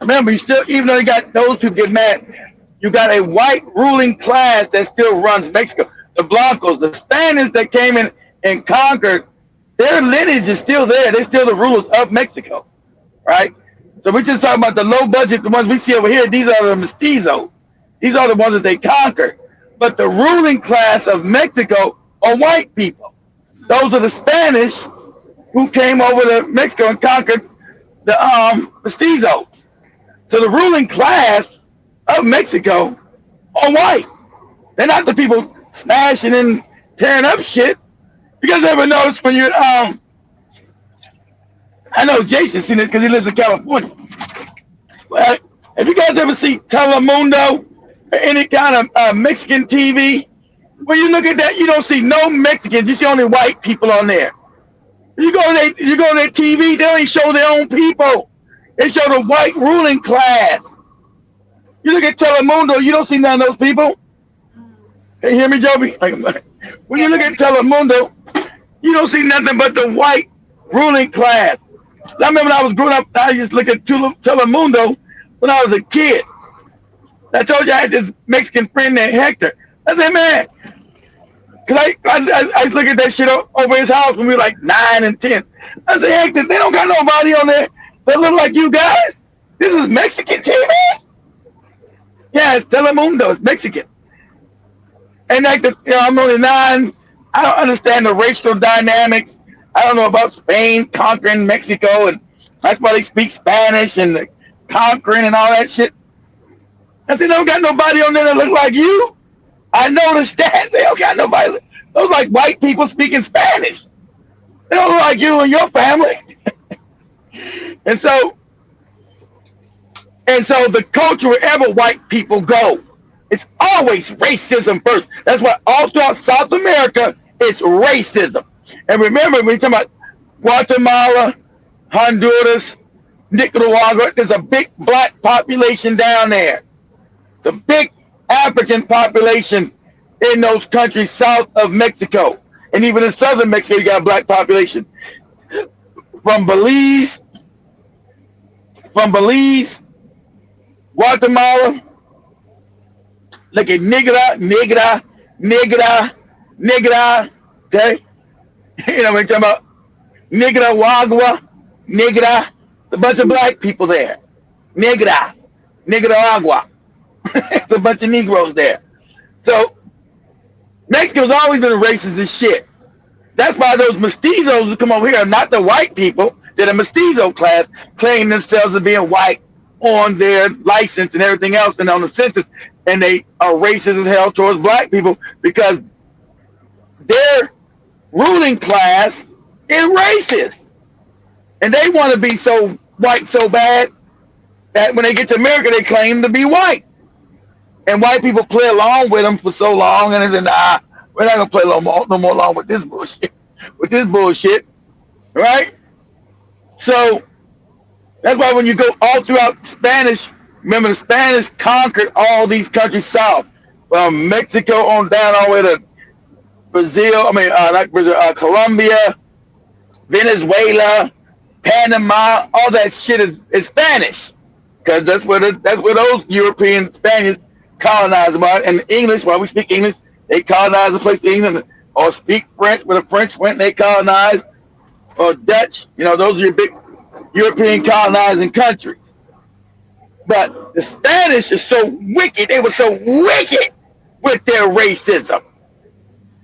remember, you still, even though you got those people get mad, you got a white ruling class that still runs Mexico. The Blancos, the Spaniards that came in and conquered, their lineage is still there. They're still the rulers of Mexico, right? So we're just talking about the low budget, the ones we see over here. These are the mestizos. These are the ones that they conquered. But the ruling class of Mexico are white people. Those are the Spanish who came over to Mexico and conquered the mestizos. So the ruling class of Mexico are white. They're not the people smashing and tearing up shit. You guys ever notice when you're I know Jason seen it because he lives in California. Well, have you guys ever seen Telemundo or any kind of Mexican TV? When you look at that, you don't see no Mexicans. You see only white people on there. You go to their TV, they only show their own people. They show the white ruling class. You look at Telemundo, you don't see none of those people. Can you hear me, Joby? When you look at Telemundo, you don't see nothing but the white ruling class. I remember when I was growing up, I used to look at Telemundo when I was a kid. I told you I had this Mexican friend named Hector. I said, man, because I look at that shit over his house when we were like 9 and 10. I said, Hector, they don't got nobody on there that look like you guys. This is Mexican TV? Yeah, it's Telemundo. It's Mexican. And like I'm only 9. I don't understand the racial dynamics. I don't know about Spain conquering Mexico, and that's why they speak Spanish and conquering and all that shit. I said, don't got nobody on there that look like you. I know the stats. They don't got nobody. Those like white people speaking Spanish. They don't look like you and your family. And so the culture wherever white people go, it's always racism first. That's why all throughout South America, it's racism. And remember, when we talk about Guatemala, Honduras, Nicaragua, there's a big black population down there. It's a big African population in those countries south of Mexico. And even in southern Mexico, you got a black population. From Belize, Guatemala, look at Negra, okay? You know what I'm talking about? Nicaragua, Negra. It's a bunch of black people there. Nicaragua. It's a bunch of Negroes there. So Mexico's always been racist as shit. That's why those mestizos who come over here are not the white people. They're the mestizo class, claim themselves as being white on their license and everything else and on the census. And they are racist as hell towards black people because their ruling class is racist. And they want to be so white so bad that when they get to America, they claim to be white. And white people play along with them for so long, and they say, nah, we're not going to play no more along with this bullshit, right? So that's why when you go all throughout Spanish, remember the Spanish conquered all these countries south, from Mexico on down all the way to Brazil, not Brazil, Colombia, Venezuela, Panama, all that shit is Spanish. Because that's where those European Spaniards colonized about. And English, while we speak English, they colonized the place in England. Or speak French, where the French went and they colonized. Or Dutch, those are your big European colonizing countries. But the Spanish are so wicked. They were so wicked with their racism.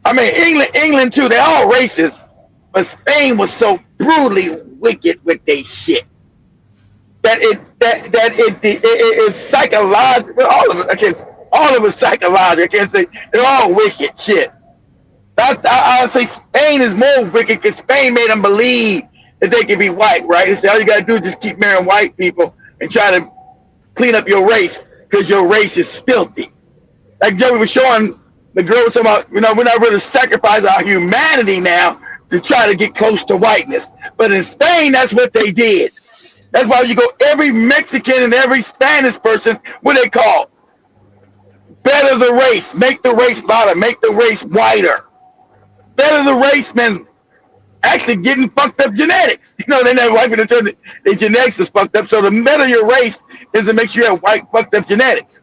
England too, they're all racist. But Spain was so brutally wicked with their shit. That it is psychological. All of it psychological. I can't say they're all wicked shit. I say Spain is more wicked because Spain made them believe that they can be white, right? They say all you gotta do is just keep marrying white people and try to clean up your race because your race is filthy. Like Joey was showing the girl was talking about, we're not really sacrificing our humanity now to try to get close to whiteness. But in Spain, that's what they did. That's why you go, every Mexican and every Spanish person, what they call? Better the race, make the race louder, make the race whiter. Better the race means actually getting fucked up genetics. They never white people turn their genetics is fucked up. So the better your race is to make sure you have white fucked up genetics.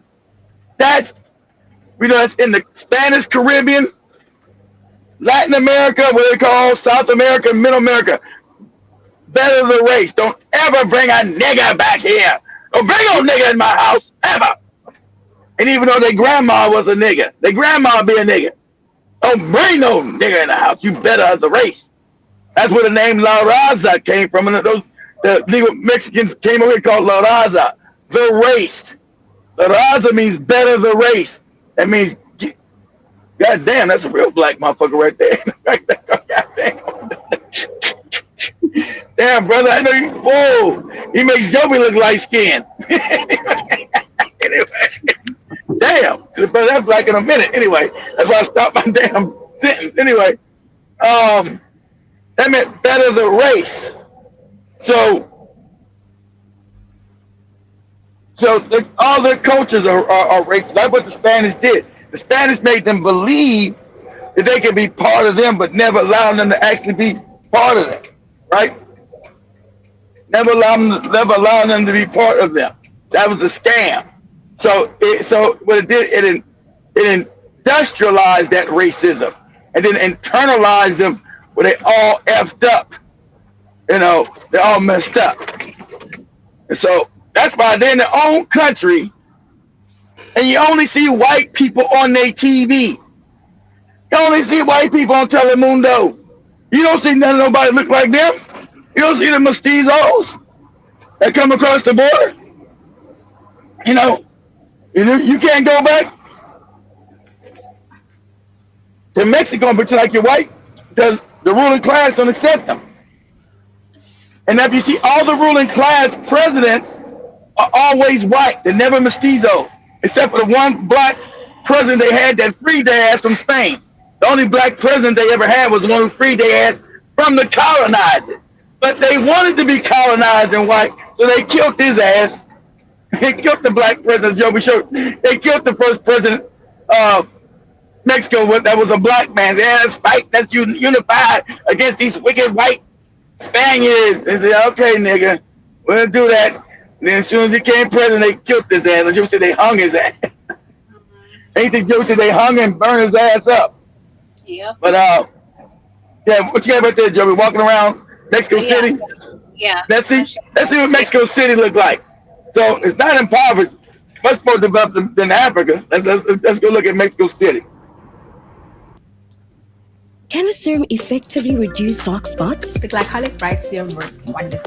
That's that's in the Spanish Caribbean, Latin America, what they call South America, Middle America. Better the race. Don't ever bring a nigger back here. Don't bring no nigger in my house, ever. And even though their grandma was a nigger, their grandma be a nigger. Don't bring no nigger in the house. You better have the race. That's where the name La Raza came from. And the legal Mexicans came over here called La Raza, the race. La Raza means better the race. That means, God damn, that's a real black motherfucker right there. Damn, brother, I know you. Whoa, he makes Joey look light skinned. Anyway, damn, brother, that's black in a minute. Anyway, that's why I stopped my damn sentence. Anyway, that meant better the race. So all their cultures are racist. That's what the Spanish did. The Spanish made them believe that they could be part of them, but never allowing them to actually be part of them, right? Never allowing them to be part of them. That was a scam. So what it did, it industrialized that racism and then internalized them where they all effed up. They're all messed up. And so that's why they're in their own country and you only see white people on their TV. You only see white people on Telemundo. You don't see nobody look like them. You don't see the mestizos that come across the border. You know, you can't go back to Mexico and pretend like you're white because the ruling class don't accept them. And if you see all the ruling class presidents are always white. They're never mestizos, except for the one black president they had that freed their ass from Spain. The only black president they ever had was the one who freed their ass from the colonizers. But they wanted to be colonized and white, so they killed his ass. They killed the black president, Joe Bishop. They killed the first president of Mexico that was a black man. Yeah, let's fight. Let's unify against these wicked white Spaniards. They said, okay, nigga, we'll do that. And then as soon as he became president, they killed his ass. Like Joe said, they hung his ass. Ain't the Joe said they hung and burned his ass up. Yep. But yeah, what you got right there, Joe? We walking around Mexico City. Yeah. Let's see what Mexico City look like. So it's not impoverished, much more developed than Africa. Let's go look at Mexico City. Can the serum effectively reduce dark spots? The glycolic bright serum works wonders.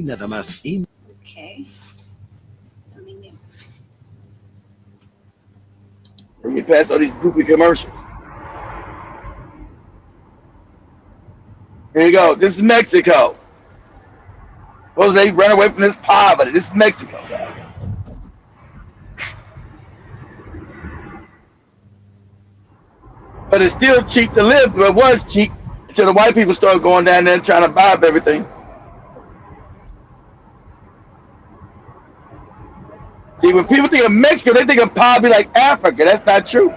Okay. You pass all these goofy commercials. Here you go. This is Mexico. Suppose they run away from this poverty. This is Mexico. But it's still cheap to live. But it was cheap until the white people started going down there and trying to buy up everything. See, when people think of Mexico, they think of poverty like Africa. That's not true.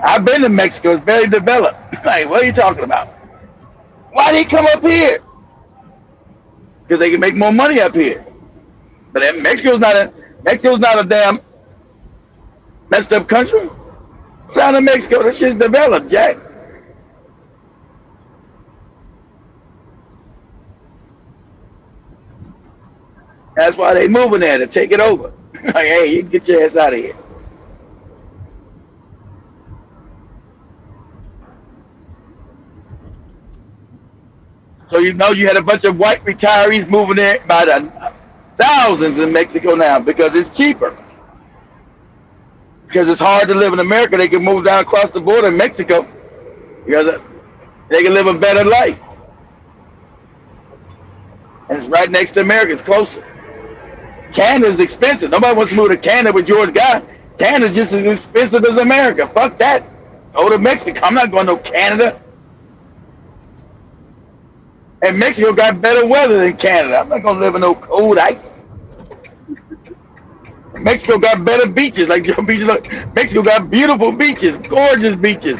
I've been to Mexico. It's very developed. Like, what are you talking about? Why did he come up here? Because they can make more money up here. But Mexico's not a damn messed up country. Down in Mexico, this shit's developed, Jack. That's why they moving there, to take it over. Like, hey, you can get your ass out of here. So you know you had a bunch of white retirees moving there by the thousands in Mexico now because it's cheaper. Because it's hard to live in America, they can move down across the border in Mexico because they can live a better life. And it's right next to America, it's closer. Canada's expensive. Nobody wants to move to Canada with George Guy. Canada's just as expensive as America. Fuck that. Go to Mexico. I'm not going to Canada. And Mexico got better weather than Canada. I'm not going to live in no cold ice. Mexico got better beaches. Like your beaches. Mexico got beautiful beaches, gorgeous beaches.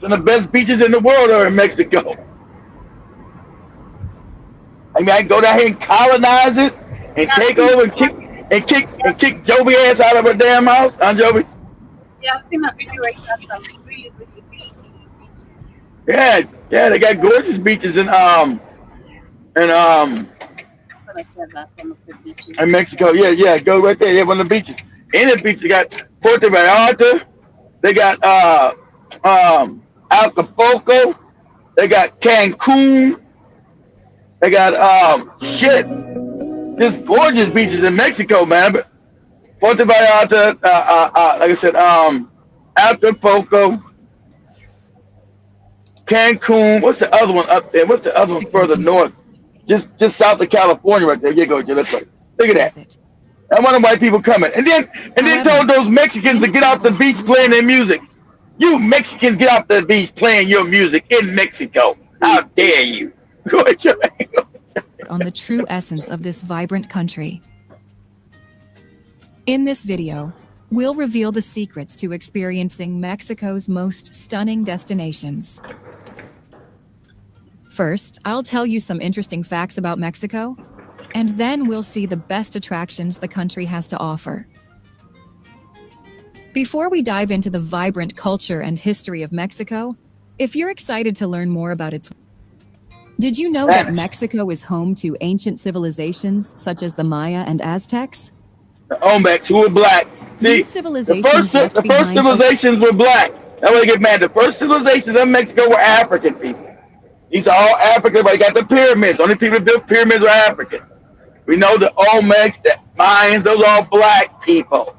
Some of the best beaches in the world are in Mexico. I mean, I can go down here and colonize it and take over and kick Joby ass out of her damn house, huh, Joby? Yeah, I've seen a video where you have some really beaches. Yeah, they got gorgeous beaches in Mexico. Yeah, go right there. Yeah, one of the beaches. In the beach, they got Puerto Vallarta. They got Acapulco. They got Cancun. They got just gorgeous beaches in Mexico, man. But Puerto Vallarta, like I said, Acapulco, Cancun. What's the other one up there? What's the other one further north? Just south of California, right there. You go, Look at that. I want the white people coming, and then told those Mexicans to get off the beach playing their music. You Mexicans, get off the beach playing your music in Mexico. How dare you? On the true essence of this vibrant country. In this video, we'll reveal the secrets to experiencing Mexico's most stunning destinations. First, I'll tell you some interesting facts about Mexico, and then we'll see the best attractions the country has to offer. Before we dive into the vibrant culture and history of Mexico, if you're excited to learn more about its... Did you know that Mexico is home to ancient civilizations such as the Maya and Aztecs? The Olmecs, who were black. See, These civilizations the first civilizations were black. That's why they get mad. The first civilizations in Mexico were African people. These are all African. Everybody got the pyramids. The only people that built pyramids were Africans. We know the Olmecs, the Mayans, those are all black people.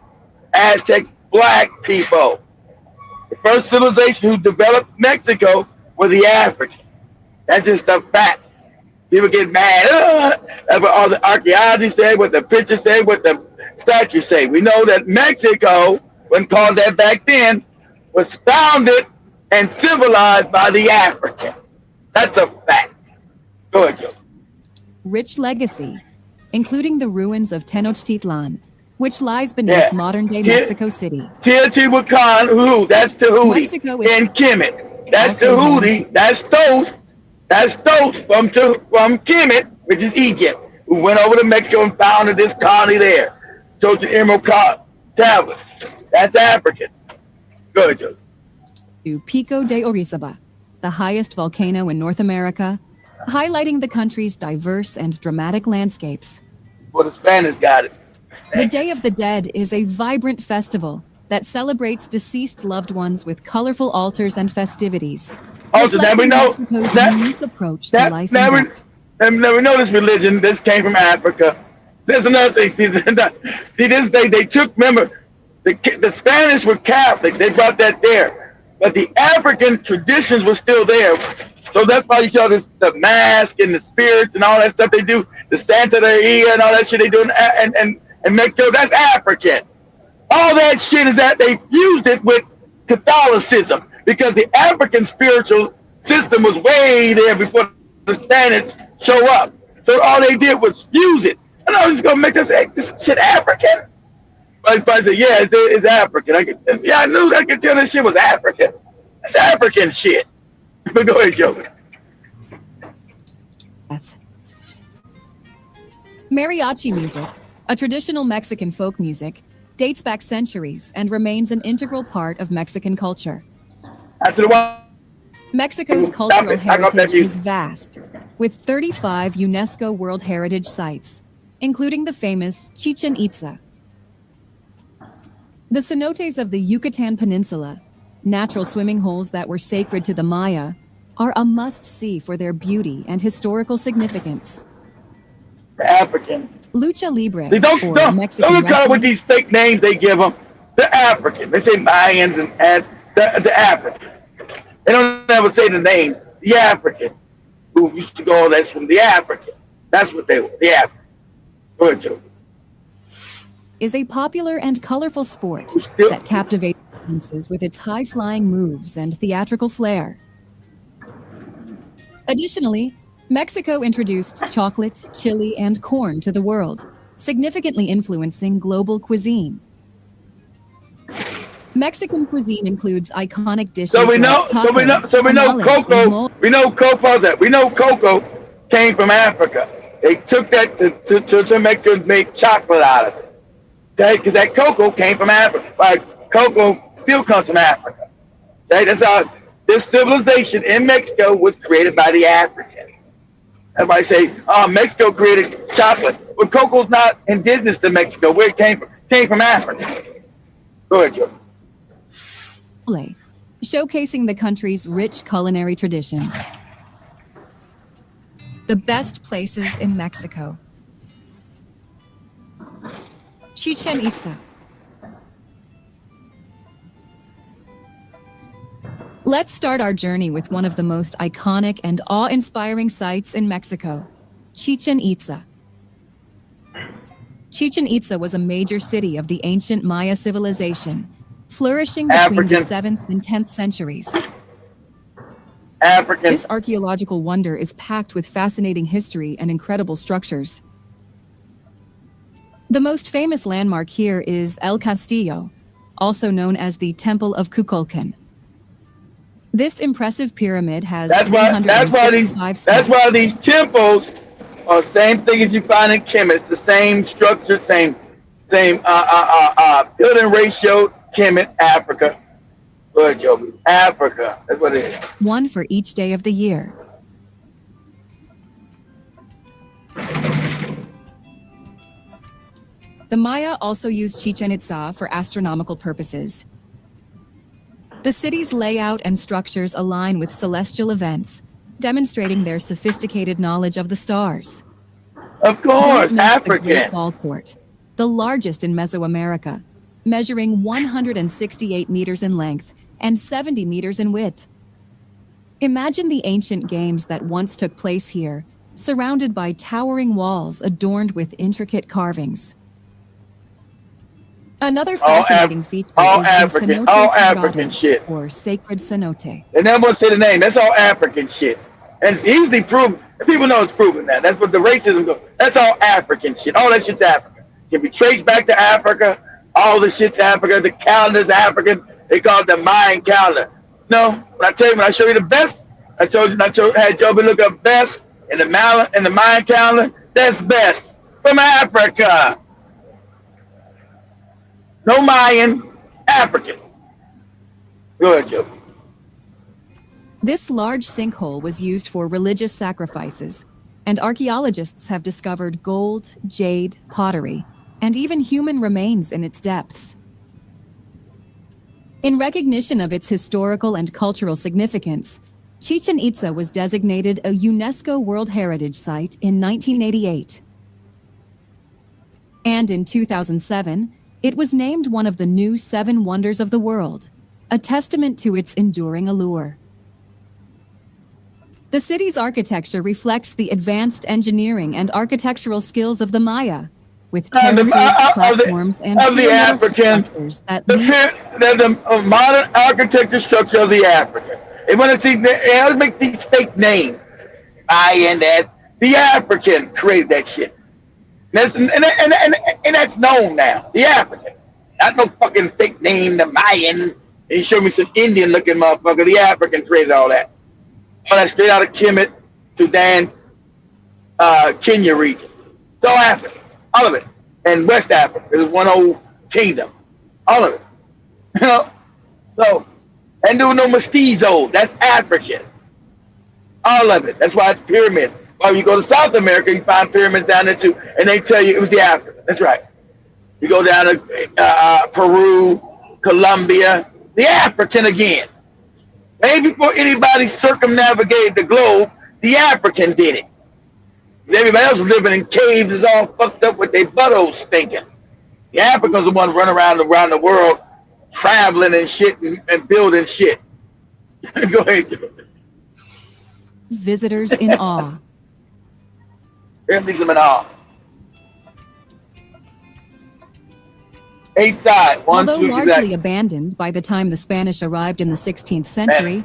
Aztecs, black people. The first civilization who developed Mexico were the Africans. That's just a fact. People get mad. That's what all the archaeology say, what the pictures say, what the statues say. We know that Mexico, when called that back then, was founded and civilized by the Africans. That's a fact. Go ahead, Joe. Rich legacy, including the ruins of Tenochtitlan, which lies beneath modern-day Mexico City. Teotihuacan, who? That's Tahuti. Mexico is in Kemet. That's also home Tahuti. to- That's Thoth. That's Thoth from Kemet, which is Egypt, who went over to Mexico and founded this colony there. Told the Emerald Tablets. That's African. Go ahead, Joe. to Pico de Orizaba, the highest volcano in North America, highlighting the country's diverse and dramatic landscapes. Well, the Spanish got it. The Day of the Dead is a vibrant festival that celebrates deceased loved ones with colorful altars and festivities, Also, now we reflecting know Mexico's that, unique approach to life and now, death. now we know this religion. This came from Africa. There's another thing. See, this they took. Remember, the Spanish were Catholic. They brought that there, but the African traditions were still there. So that's why you saw this, the mask and the spirits and all that stuff they do, the Santa Maria and all that shit they do in Mexico. That's African. All that shit is that they fused it with Catholicism because the African spiritual system was way there before the Spanish show up. So all they did was fuse it. And I was just gonna make us say, this shit African. But I said, yeah, it's African. I knew I could tell this shit was African. It's African shit. But go ahead, Joe. Mariachi music, a traditional Mexican folk music, dates back centuries and remains an integral part of Mexican culture. After the one, Mexico's cultural heritage is vast, with 35 UNESCO World Heritage Sites, including the famous Chichen Itza. The cenotes of the Yucatan Peninsula, natural swimming holes that were sacred to the Maya, are a must-see for their beauty and historical significance. the Africans. Lucha Libre, They don't Mexican look at wrestling, with these fake names they give them. The African. They say Mayans and the African. They don't ever say the names. The Africans who used to go. That's from the African. That's what they were. The African. Go ahead, Joe. is a popular and colorful sport that captivates audiences with its high-flying moves and theatrical flair. Additionally, Mexico introduced chocolate, chili, and corn to the world, significantly influencing global cuisine. Mexican cuisine includes iconic dishes So we know. like tacos, We know tamales, and cocoa. mole. We know cocoa came from Africa. They took that to Mexico and made chocolate out of it. Okay, because that cocoa came from Africa. Like cocoa still comes from Africa. Okay, that's how this civilization in Mexico was created by the Africans. Everybody say, "Oh, Mexico created chocolate." But cocoa's not indigenous to Mexico. Where it came from Africa. Go ahead, Joe. Showcasing the country's rich culinary traditions. The best places in Mexico. Chichen Itza. Let's start our journey with one of the most iconic and awe-inspiring sites in Mexico, Chichen Itza. Chichen Itza was a major city of the ancient Maya civilization, flourishing between the 7th and 10th centuries. This archaeological wonder is packed with fascinating history and incredible structures. The most famous landmark here is El Castillo, also known as the Temple of Kukulkan. This impressive pyramid has 365 steps. That's why these temples are the same thing as you find in Kemet. The same structure, same building ratio. Kemet, Africa. Go ahead, Joby. Africa. That's what it is. One for each day of the year. The Maya also used Chichen Itza for astronomical purposes. The city's layout and structures align with celestial events, demonstrating their sophisticated knowledge of the stars. Of Don't course, miss the Great African. Ball Court, the largest in Mesoamerica, measuring 168 meters in length and 70 meters in width. Imagine the ancient games that once took place here, surrounded by towering walls adorned with intricate carvings. Another fascinating feature All is the African, cenote all African sagrado, shit. or sacred cenote. They never want to say the name. That's all African shit. And it's easily proven. People know it's proven that. That's what the racism goes. That's all African shit. All that shit's African. Can be traced back to Africa. All the shit's Africa. The calendar's African. They call it the Mayan calendar. No, when I show you the best, had Joby look up best in the Mayan calendar. That's best from Africa. No Mayan, African. Go ahead, Joby. This large sinkhole was used for religious sacrifices, and archaeologists have discovered gold, jade, pottery, and even human remains in its depths. In recognition of its historical and cultural significance, Chichen Itza was designated a UNESCO World Heritage Site in 1988. And in 2007, it was named one of the new 7 Wonders of the World, a testament to its enduring allure. The city's architecture reflects the advanced engineering and architectural skills of the Maya, with terraces, platforms, and pyramidal structures that the modern architecture structure of the African. They want to see, they always make these fake names. Mayan, that the African created that shit. And that's known now. The African, not no fucking fake name. The Mayan. And you show me some Indian looking motherfucker. The African created all that. All that straight out of Kemet, Sudan, Kenya region. It's all African, all of it. And West Africa is one old kingdom, all of it. You know, so and there were no mestizos. That's African, all of it. That's why it's pyramids. Why you go to South America, you find pyramids down there too, and they tell you it was the African. That's right. You go down to Peru, Colombia, the African again. Maybe before anybody circumnavigated the globe, the African did it. Everybody else was living in caves, is all fucked up with their buttholes stinking. The Africans are the ones running around the world, traveling and shit and building shit. Go ahead. visitors in awe. It leaves them in awe. 8 side. Although largely abandoned by the time the Spanish arrived in the 16th century,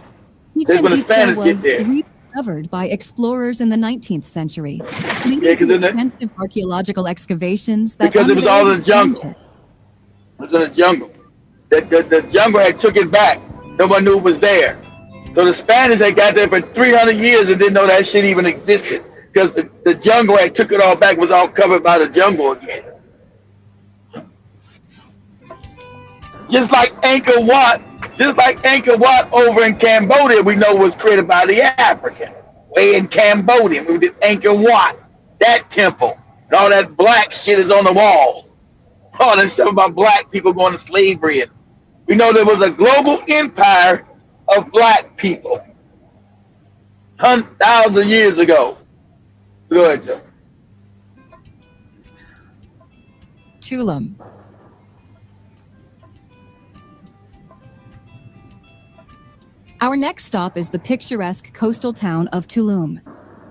Chichen Itza was rediscovered by explorers in the 19th century, leading to extensive archaeological excavations that because it was all in the jungle. It was in the jungle. The jungle had took it back. No one knew it was there. So the Spanish had got there for 300 years and didn't know that shit even existed because the jungle had took it all back, was all covered by the jungle again. Just like Angkor Wat over in Cambodia, we know was created by the African. Way in Cambodia, we did Angkor Wat, that temple, and all that black shit is on the walls. All that stuff about black people going to slavery. And we know there was a global empire of black people 1,000 years ago. Go ahead, Joe. Tulum. Our next stop is the picturesque coastal town of Tulum,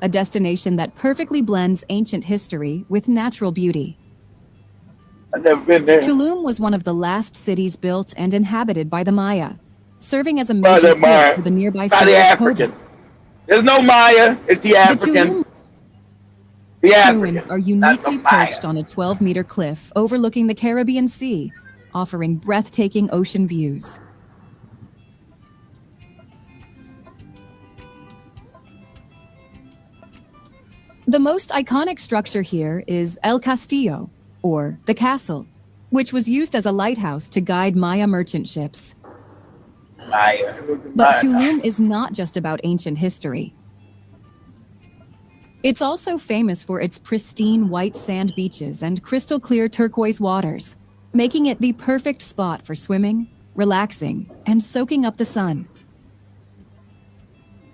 a destination that perfectly blends ancient history with natural beauty. I've never been there. Tulum was one of the last cities built and inhabited by the Maya, serving as a major port for the nearby city of Kobe. There's no Maya, it's the African. The ruins are uniquely perched on a 12-meter cliff overlooking the Caribbean Sea, offering breathtaking ocean views. The most iconic structure here is El Castillo, or the castle, which was used as a lighthouse to guide Maya merchant ships. But Tulum is not just about ancient history. It's also famous for its pristine white sand beaches and crystal clear turquoise waters, making it the perfect spot for swimming, relaxing, and soaking up the sun.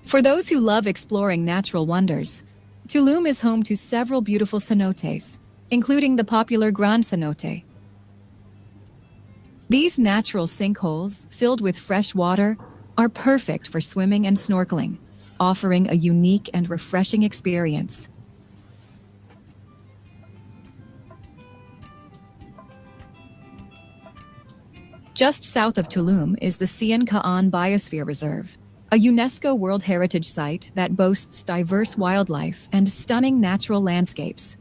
For those who love exploring natural wonders, Tulum is home to several beautiful cenotes, including the popular Gran Cenote. These natural sinkholes, filled with fresh water, are perfect for swimming and snorkeling, offering a unique and refreshing experience. Just south of Tulum is the Sian Ka'an Biosphere Reserve, a UNESCO World Heritage Site that boasts diverse wildlife and stunning natural landscapes.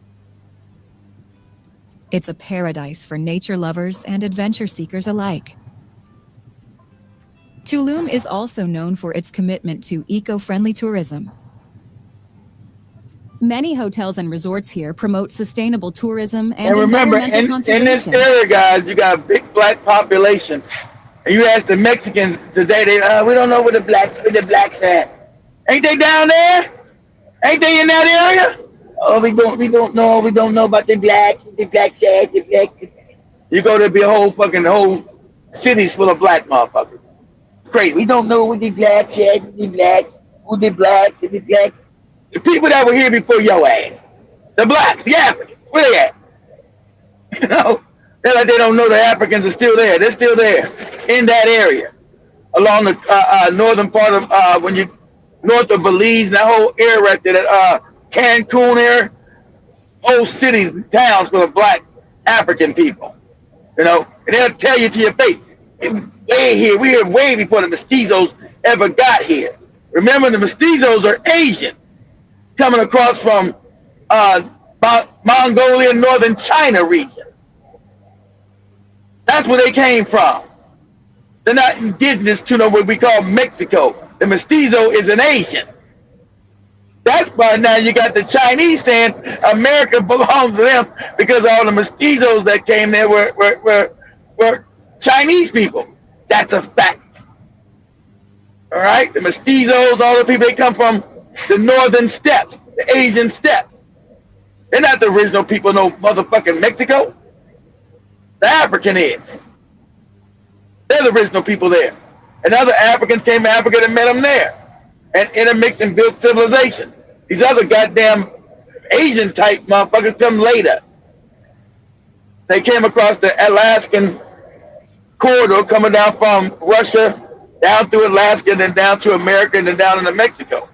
It's a paradise for nature lovers and adventure seekers alike. Tulum is also known for its commitment to eco-friendly tourism. Many hotels and resorts here promote sustainable tourism and remember, environmental in this conservation. area, guys, you got a big black population. And you ask the Mexicans today, we don't know where the blacks at. Ain't they down there? Ain't they in that area? Oh, we don't know about the blacks. The blacks at the black. You go to be a whole cities full of black motherfuckers. It's crazy. We don't know what the blacks at. The blacks, who the blacks, the blacks. The people that were here before your ass, the blacks, the Africans, where they at? You know, they're like they don't know the Africans are still there. They're still there in that area, along the northern part of when you north of Belize, and that whole area right there, that Cancun area, whole cities and towns full of black African people. You know, and they'll tell you to your face, way here, we were way before the mestizos ever got here. Remember, the mestizos are Asian, coming across from Mongolia, northern China region. That's where they came from. They're not indigenous to what we call Mexico. The mestizo is an Asian. That's why now you got the Chinese saying America belongs to them because all the mestizos that came there were Chinese people. That's a fact. All right? The mestizos, all the people, they come from the northern steppes, the Asian steppes. They're not the original people, no motherfucking Mexico. The African is. They're the original people there. And other Africans came to Africa and met them there and intermixed and built civilization. These other goddamn Asian type motherfuckers come later. They came across the Alaskan corridor coming down from Russia, down through Alaska, and then down to America, and then down into Mexico.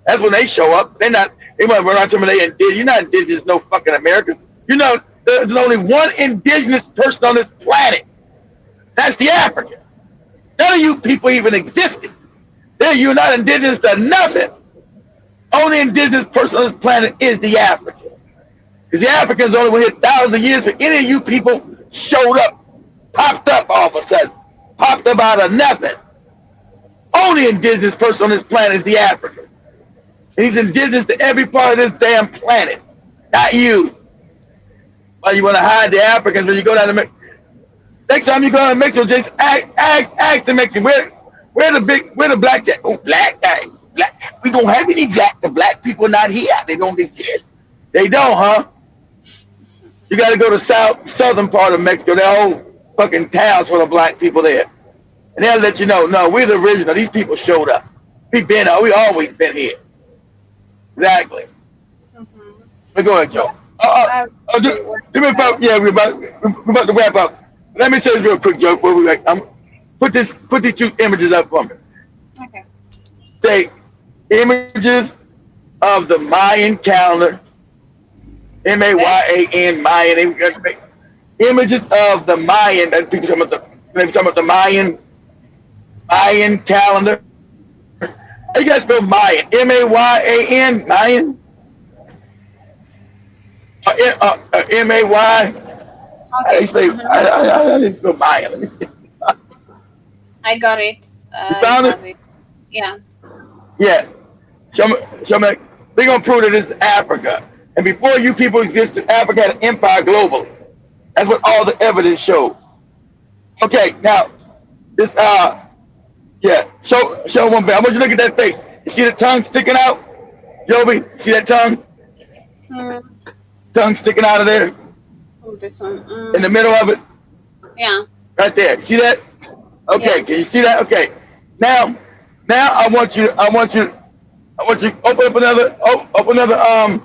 That's when they show up. They might run out to me, you're not indigenous, no fucking American. You know, there's only one indigenous person on this planet. That's the African. None of you people even existed. You're not indigenous to nothing. Only indigenous person on this planet is the African. Because the Africans only were here thousands of years, but any of you people showed up, popped up all of a sudden, popped up out of nothing. Only indigenous person on this planet is the African. And he's indigenous to every part of this damn planet, not you. Why you want to hide the Africans when you go down to Mexico? Next time you go to Mexico, just ask the Mexican, where the blacks at? Oh, black guy. Black. We don't have any black. The black people not here. They don't exist. They don't, huh? You got to go to southern part of Mexico. That whole fucking towns full of black people there, and they'll let you know. No, we're the original. These people showed up. We always been here. Exactly. But go ahead, Joe. We're about to wrap up. Let me say this real quick, Joe. Before we put these two images up for me. Okay. Say images of the Mayan calendar. MAYAN Mayan. Images of the Mayan. That people talking about the Mayans. Mayan calendar. How you guys spell Mayan? MAYAN Mayan. MAY. Okay. I didn't spell Mayan. Let me see. I got it. You found it? Yeah. Yeah. Show me. They're gonna prove that it's Africa. And before you people existed, Africa had an empire globally. That's what all the evidence shows. Okay, now this show one bit. I want you to look at that face. You see the tongue sticking out? Joby, see that tongue? Tongue sticking out of there? Oh, this one. In the middle of it? Yeah. Right there. See that? Okay, yeah. Can you see that? Okay. Now I want you I want you to open another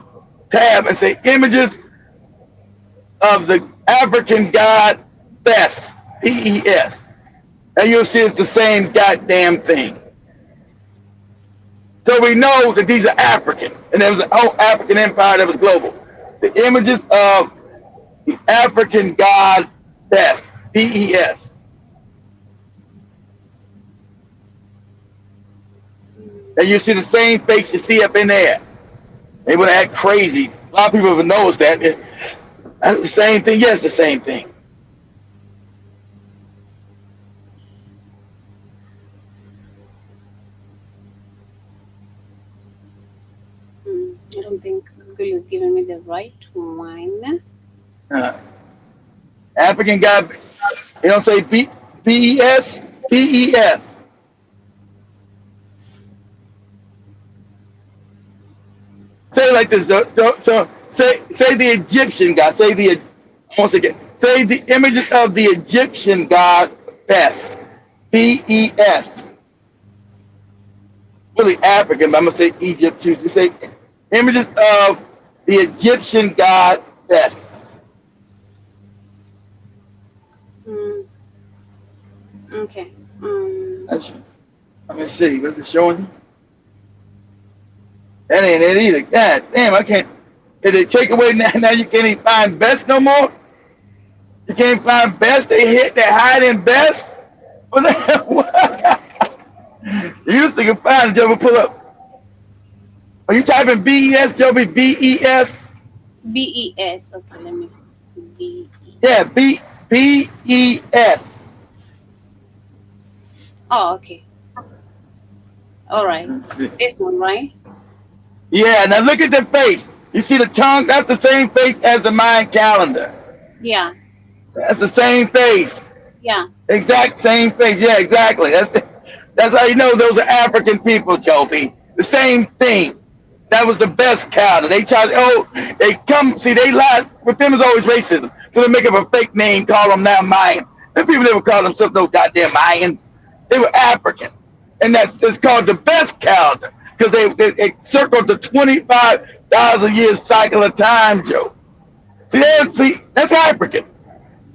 tab and say images of the African god Bes, Pes, and you'll see it's the same goddamn thing. So we know that these are Africans, and there was a whole African empire that was global. The images of the African god Bes, Pes, and you see the same face you see up in there. They would act crazy. A lot of people have noticed that. That's the same thing. Yes, the same thing. I don't think Google is giving me the right one. Uh, African guy, you don't say P-E-S? P-E-S. Say it like this. So say the Egyptian God. Once again, say the images of the Egyptian God Bes. P-E-S. Really African, but I'm going to say Egypt too. So say images of the Egyptian God Bes. Okay. Let me see. What's it showing you? That ain't it either. God damn, I can't. Did they take away now you can't even find Bes no more? You can't find Bes? They hide in Bes? What the hell? You used to find it, Joe, pull up. Are you typing B-E-S, Joby? B-E-S? B-E-S. Okay, let me see. B-E. Yeah, B-E-S. Oh, okay. All right. This one, right? Yeah, now look at the face. You see the tongue? That's the same face as the Mayan calendar. Yeah. That's the same face. Yeah. Exact same face. Yeah, exactly. That's how you know those are African people, Joby. The same thing. That was the best calendar. They they lie. With them is always racism. So they make up a fake name, call them now Mayans. And people never call themselves no goddamn Mayans. They were Africans. And it's called the best calendar because they circled the 25,000 year cycle of time, Joe. See, that's African.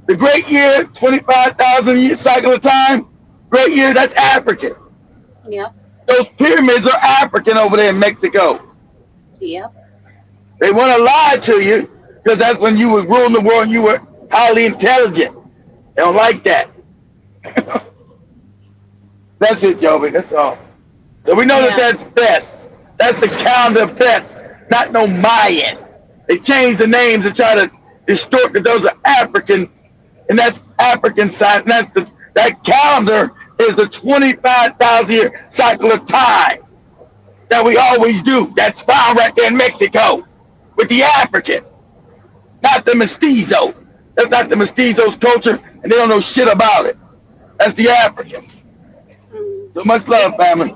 The great year, 25,000 year cycle of time, great year, that's African. Yep. Those pyramids are African over there in Mexico. Yep. They want to lie to you because that's when you were ruling the world and you were highly intelligent. They don't like that. That's it, Joby. That's all. So we know that that's Bes. That's the calendar of Bes, not no Mayan. They changed the names to try to distort that those are African, and that's African science. And that calendar is the 25,000 year cycle of time that we always do. That's found right there in Mexico with the African, not the mestizo. That's not the mestizo's culture, and they don't know shit about it. That's the African. So much love, family.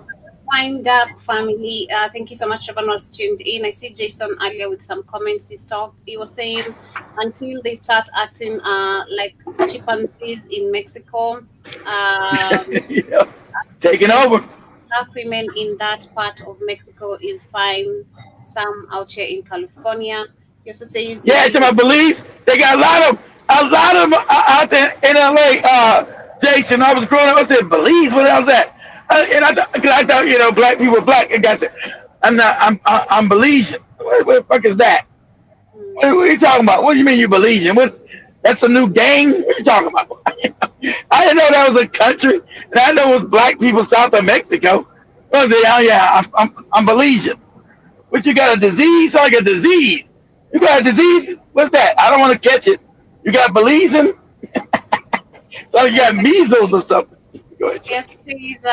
Wind up, family. Thank you so much. Everyone was tuned in. I see Jason earlier with some comments. He was saying until they start acting like chimpanzees in Mexico. Yeah. Taking over. Black women in that part of Mexico is fine. Some out here in California. He also says Yeah, to my Belize, they got a lot of them out there in LA. Jason, I was growing up, I said Belize, what else that? And I thought, black people were black. And I said, I'm Belizean. What the fuck is that? What are you talking about? What do you mean you Belizean? That's a new gang? What are you talking about? I didn't know that was a country, and I know it was black people south of Mexico. I said, oh yeah, I'm Belizean. But you got a disease? Like a disease? You got a disease? What's that? I don't want to catch it. You got Belizean? So you got measles or something. Go ahead. Yes, it says,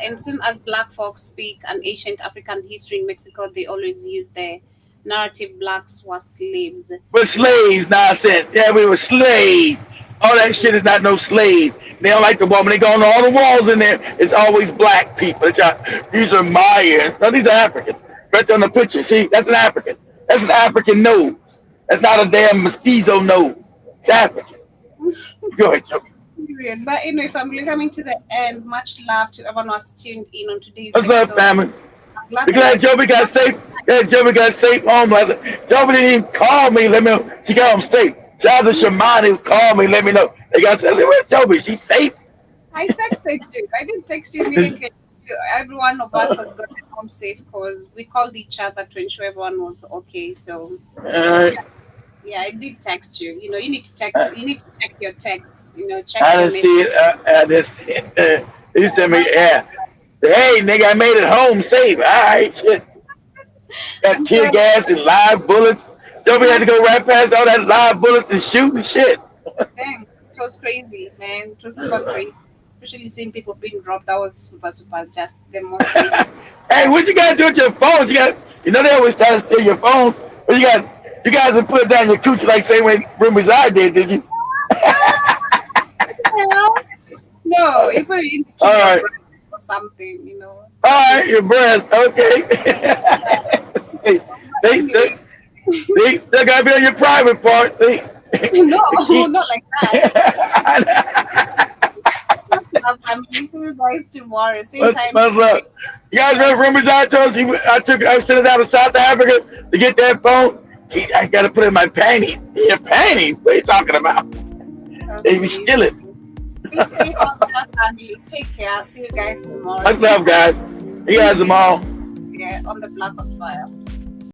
and soon as black folks speak an ancient African history in Mexico, they always use the narrative blacks were slaves. We're slaves, nonsense. Yeah, we were slaves. All that shit is not no slaves. They don't like the wall. When they go on all the walls in there, it's always black people. These are Mayans. No, these are Africans. Right there on the picture. See, that's an African. That's an African nose. That's not a damn mestizo nose. It's African. Go ahead, Joe. Period. But anyway, family, coming to the end. Much love to everyone who was tuned in on today's What's episode. up, family? glad that Because Joby got safe. Yeah, Joby got safe home. Joby didn't even call me. Let me know she got home safe. Shout out to Shamani who called me. Let me know. They got. I said, where's Joby? She's safe. I texted you. I didn't text you immediately. Every one of us has gotten home safe because we called each other to ensure everyone was okay. So Uh, yeah, I did text you. You know, you need to text. You need to check your texts. You know, check I your didn't message. see it. I didn't see it. He sent me, But yeah. Hey, nigga, I made it home safe. All right, shit. Got I'm tear so gas and live bullets. Joby had to go right past all that live bullets and shooting shit. dang, it was crazy, man. It was super crazy. Especially seeing people being dropped. That was super, super just the most crazy. Hey, what you gotta do with your phones? You know they always try to steal your phones. But you guys have put it down your coochie like same way Rim I did you? Well, no, you put it into All your right. breast or something, you know. All right, your breast. Okay. see, see, Anyway, see, still gotta be on your private part. See. no, Keep. not like that. I'm listening to you guys tomorrow. Same time. Much love. You guys remember I told you I sent it out of South Africa to get that phone? I gotta put it in my panties. Yeah, panties? What are you talking about? They be Crazy. stealing. Be safe out there, family. Take care. See you guys tomorrow. Much Same love, time. guys. You Same guys are place. all. Yeah, on the Black on Fire.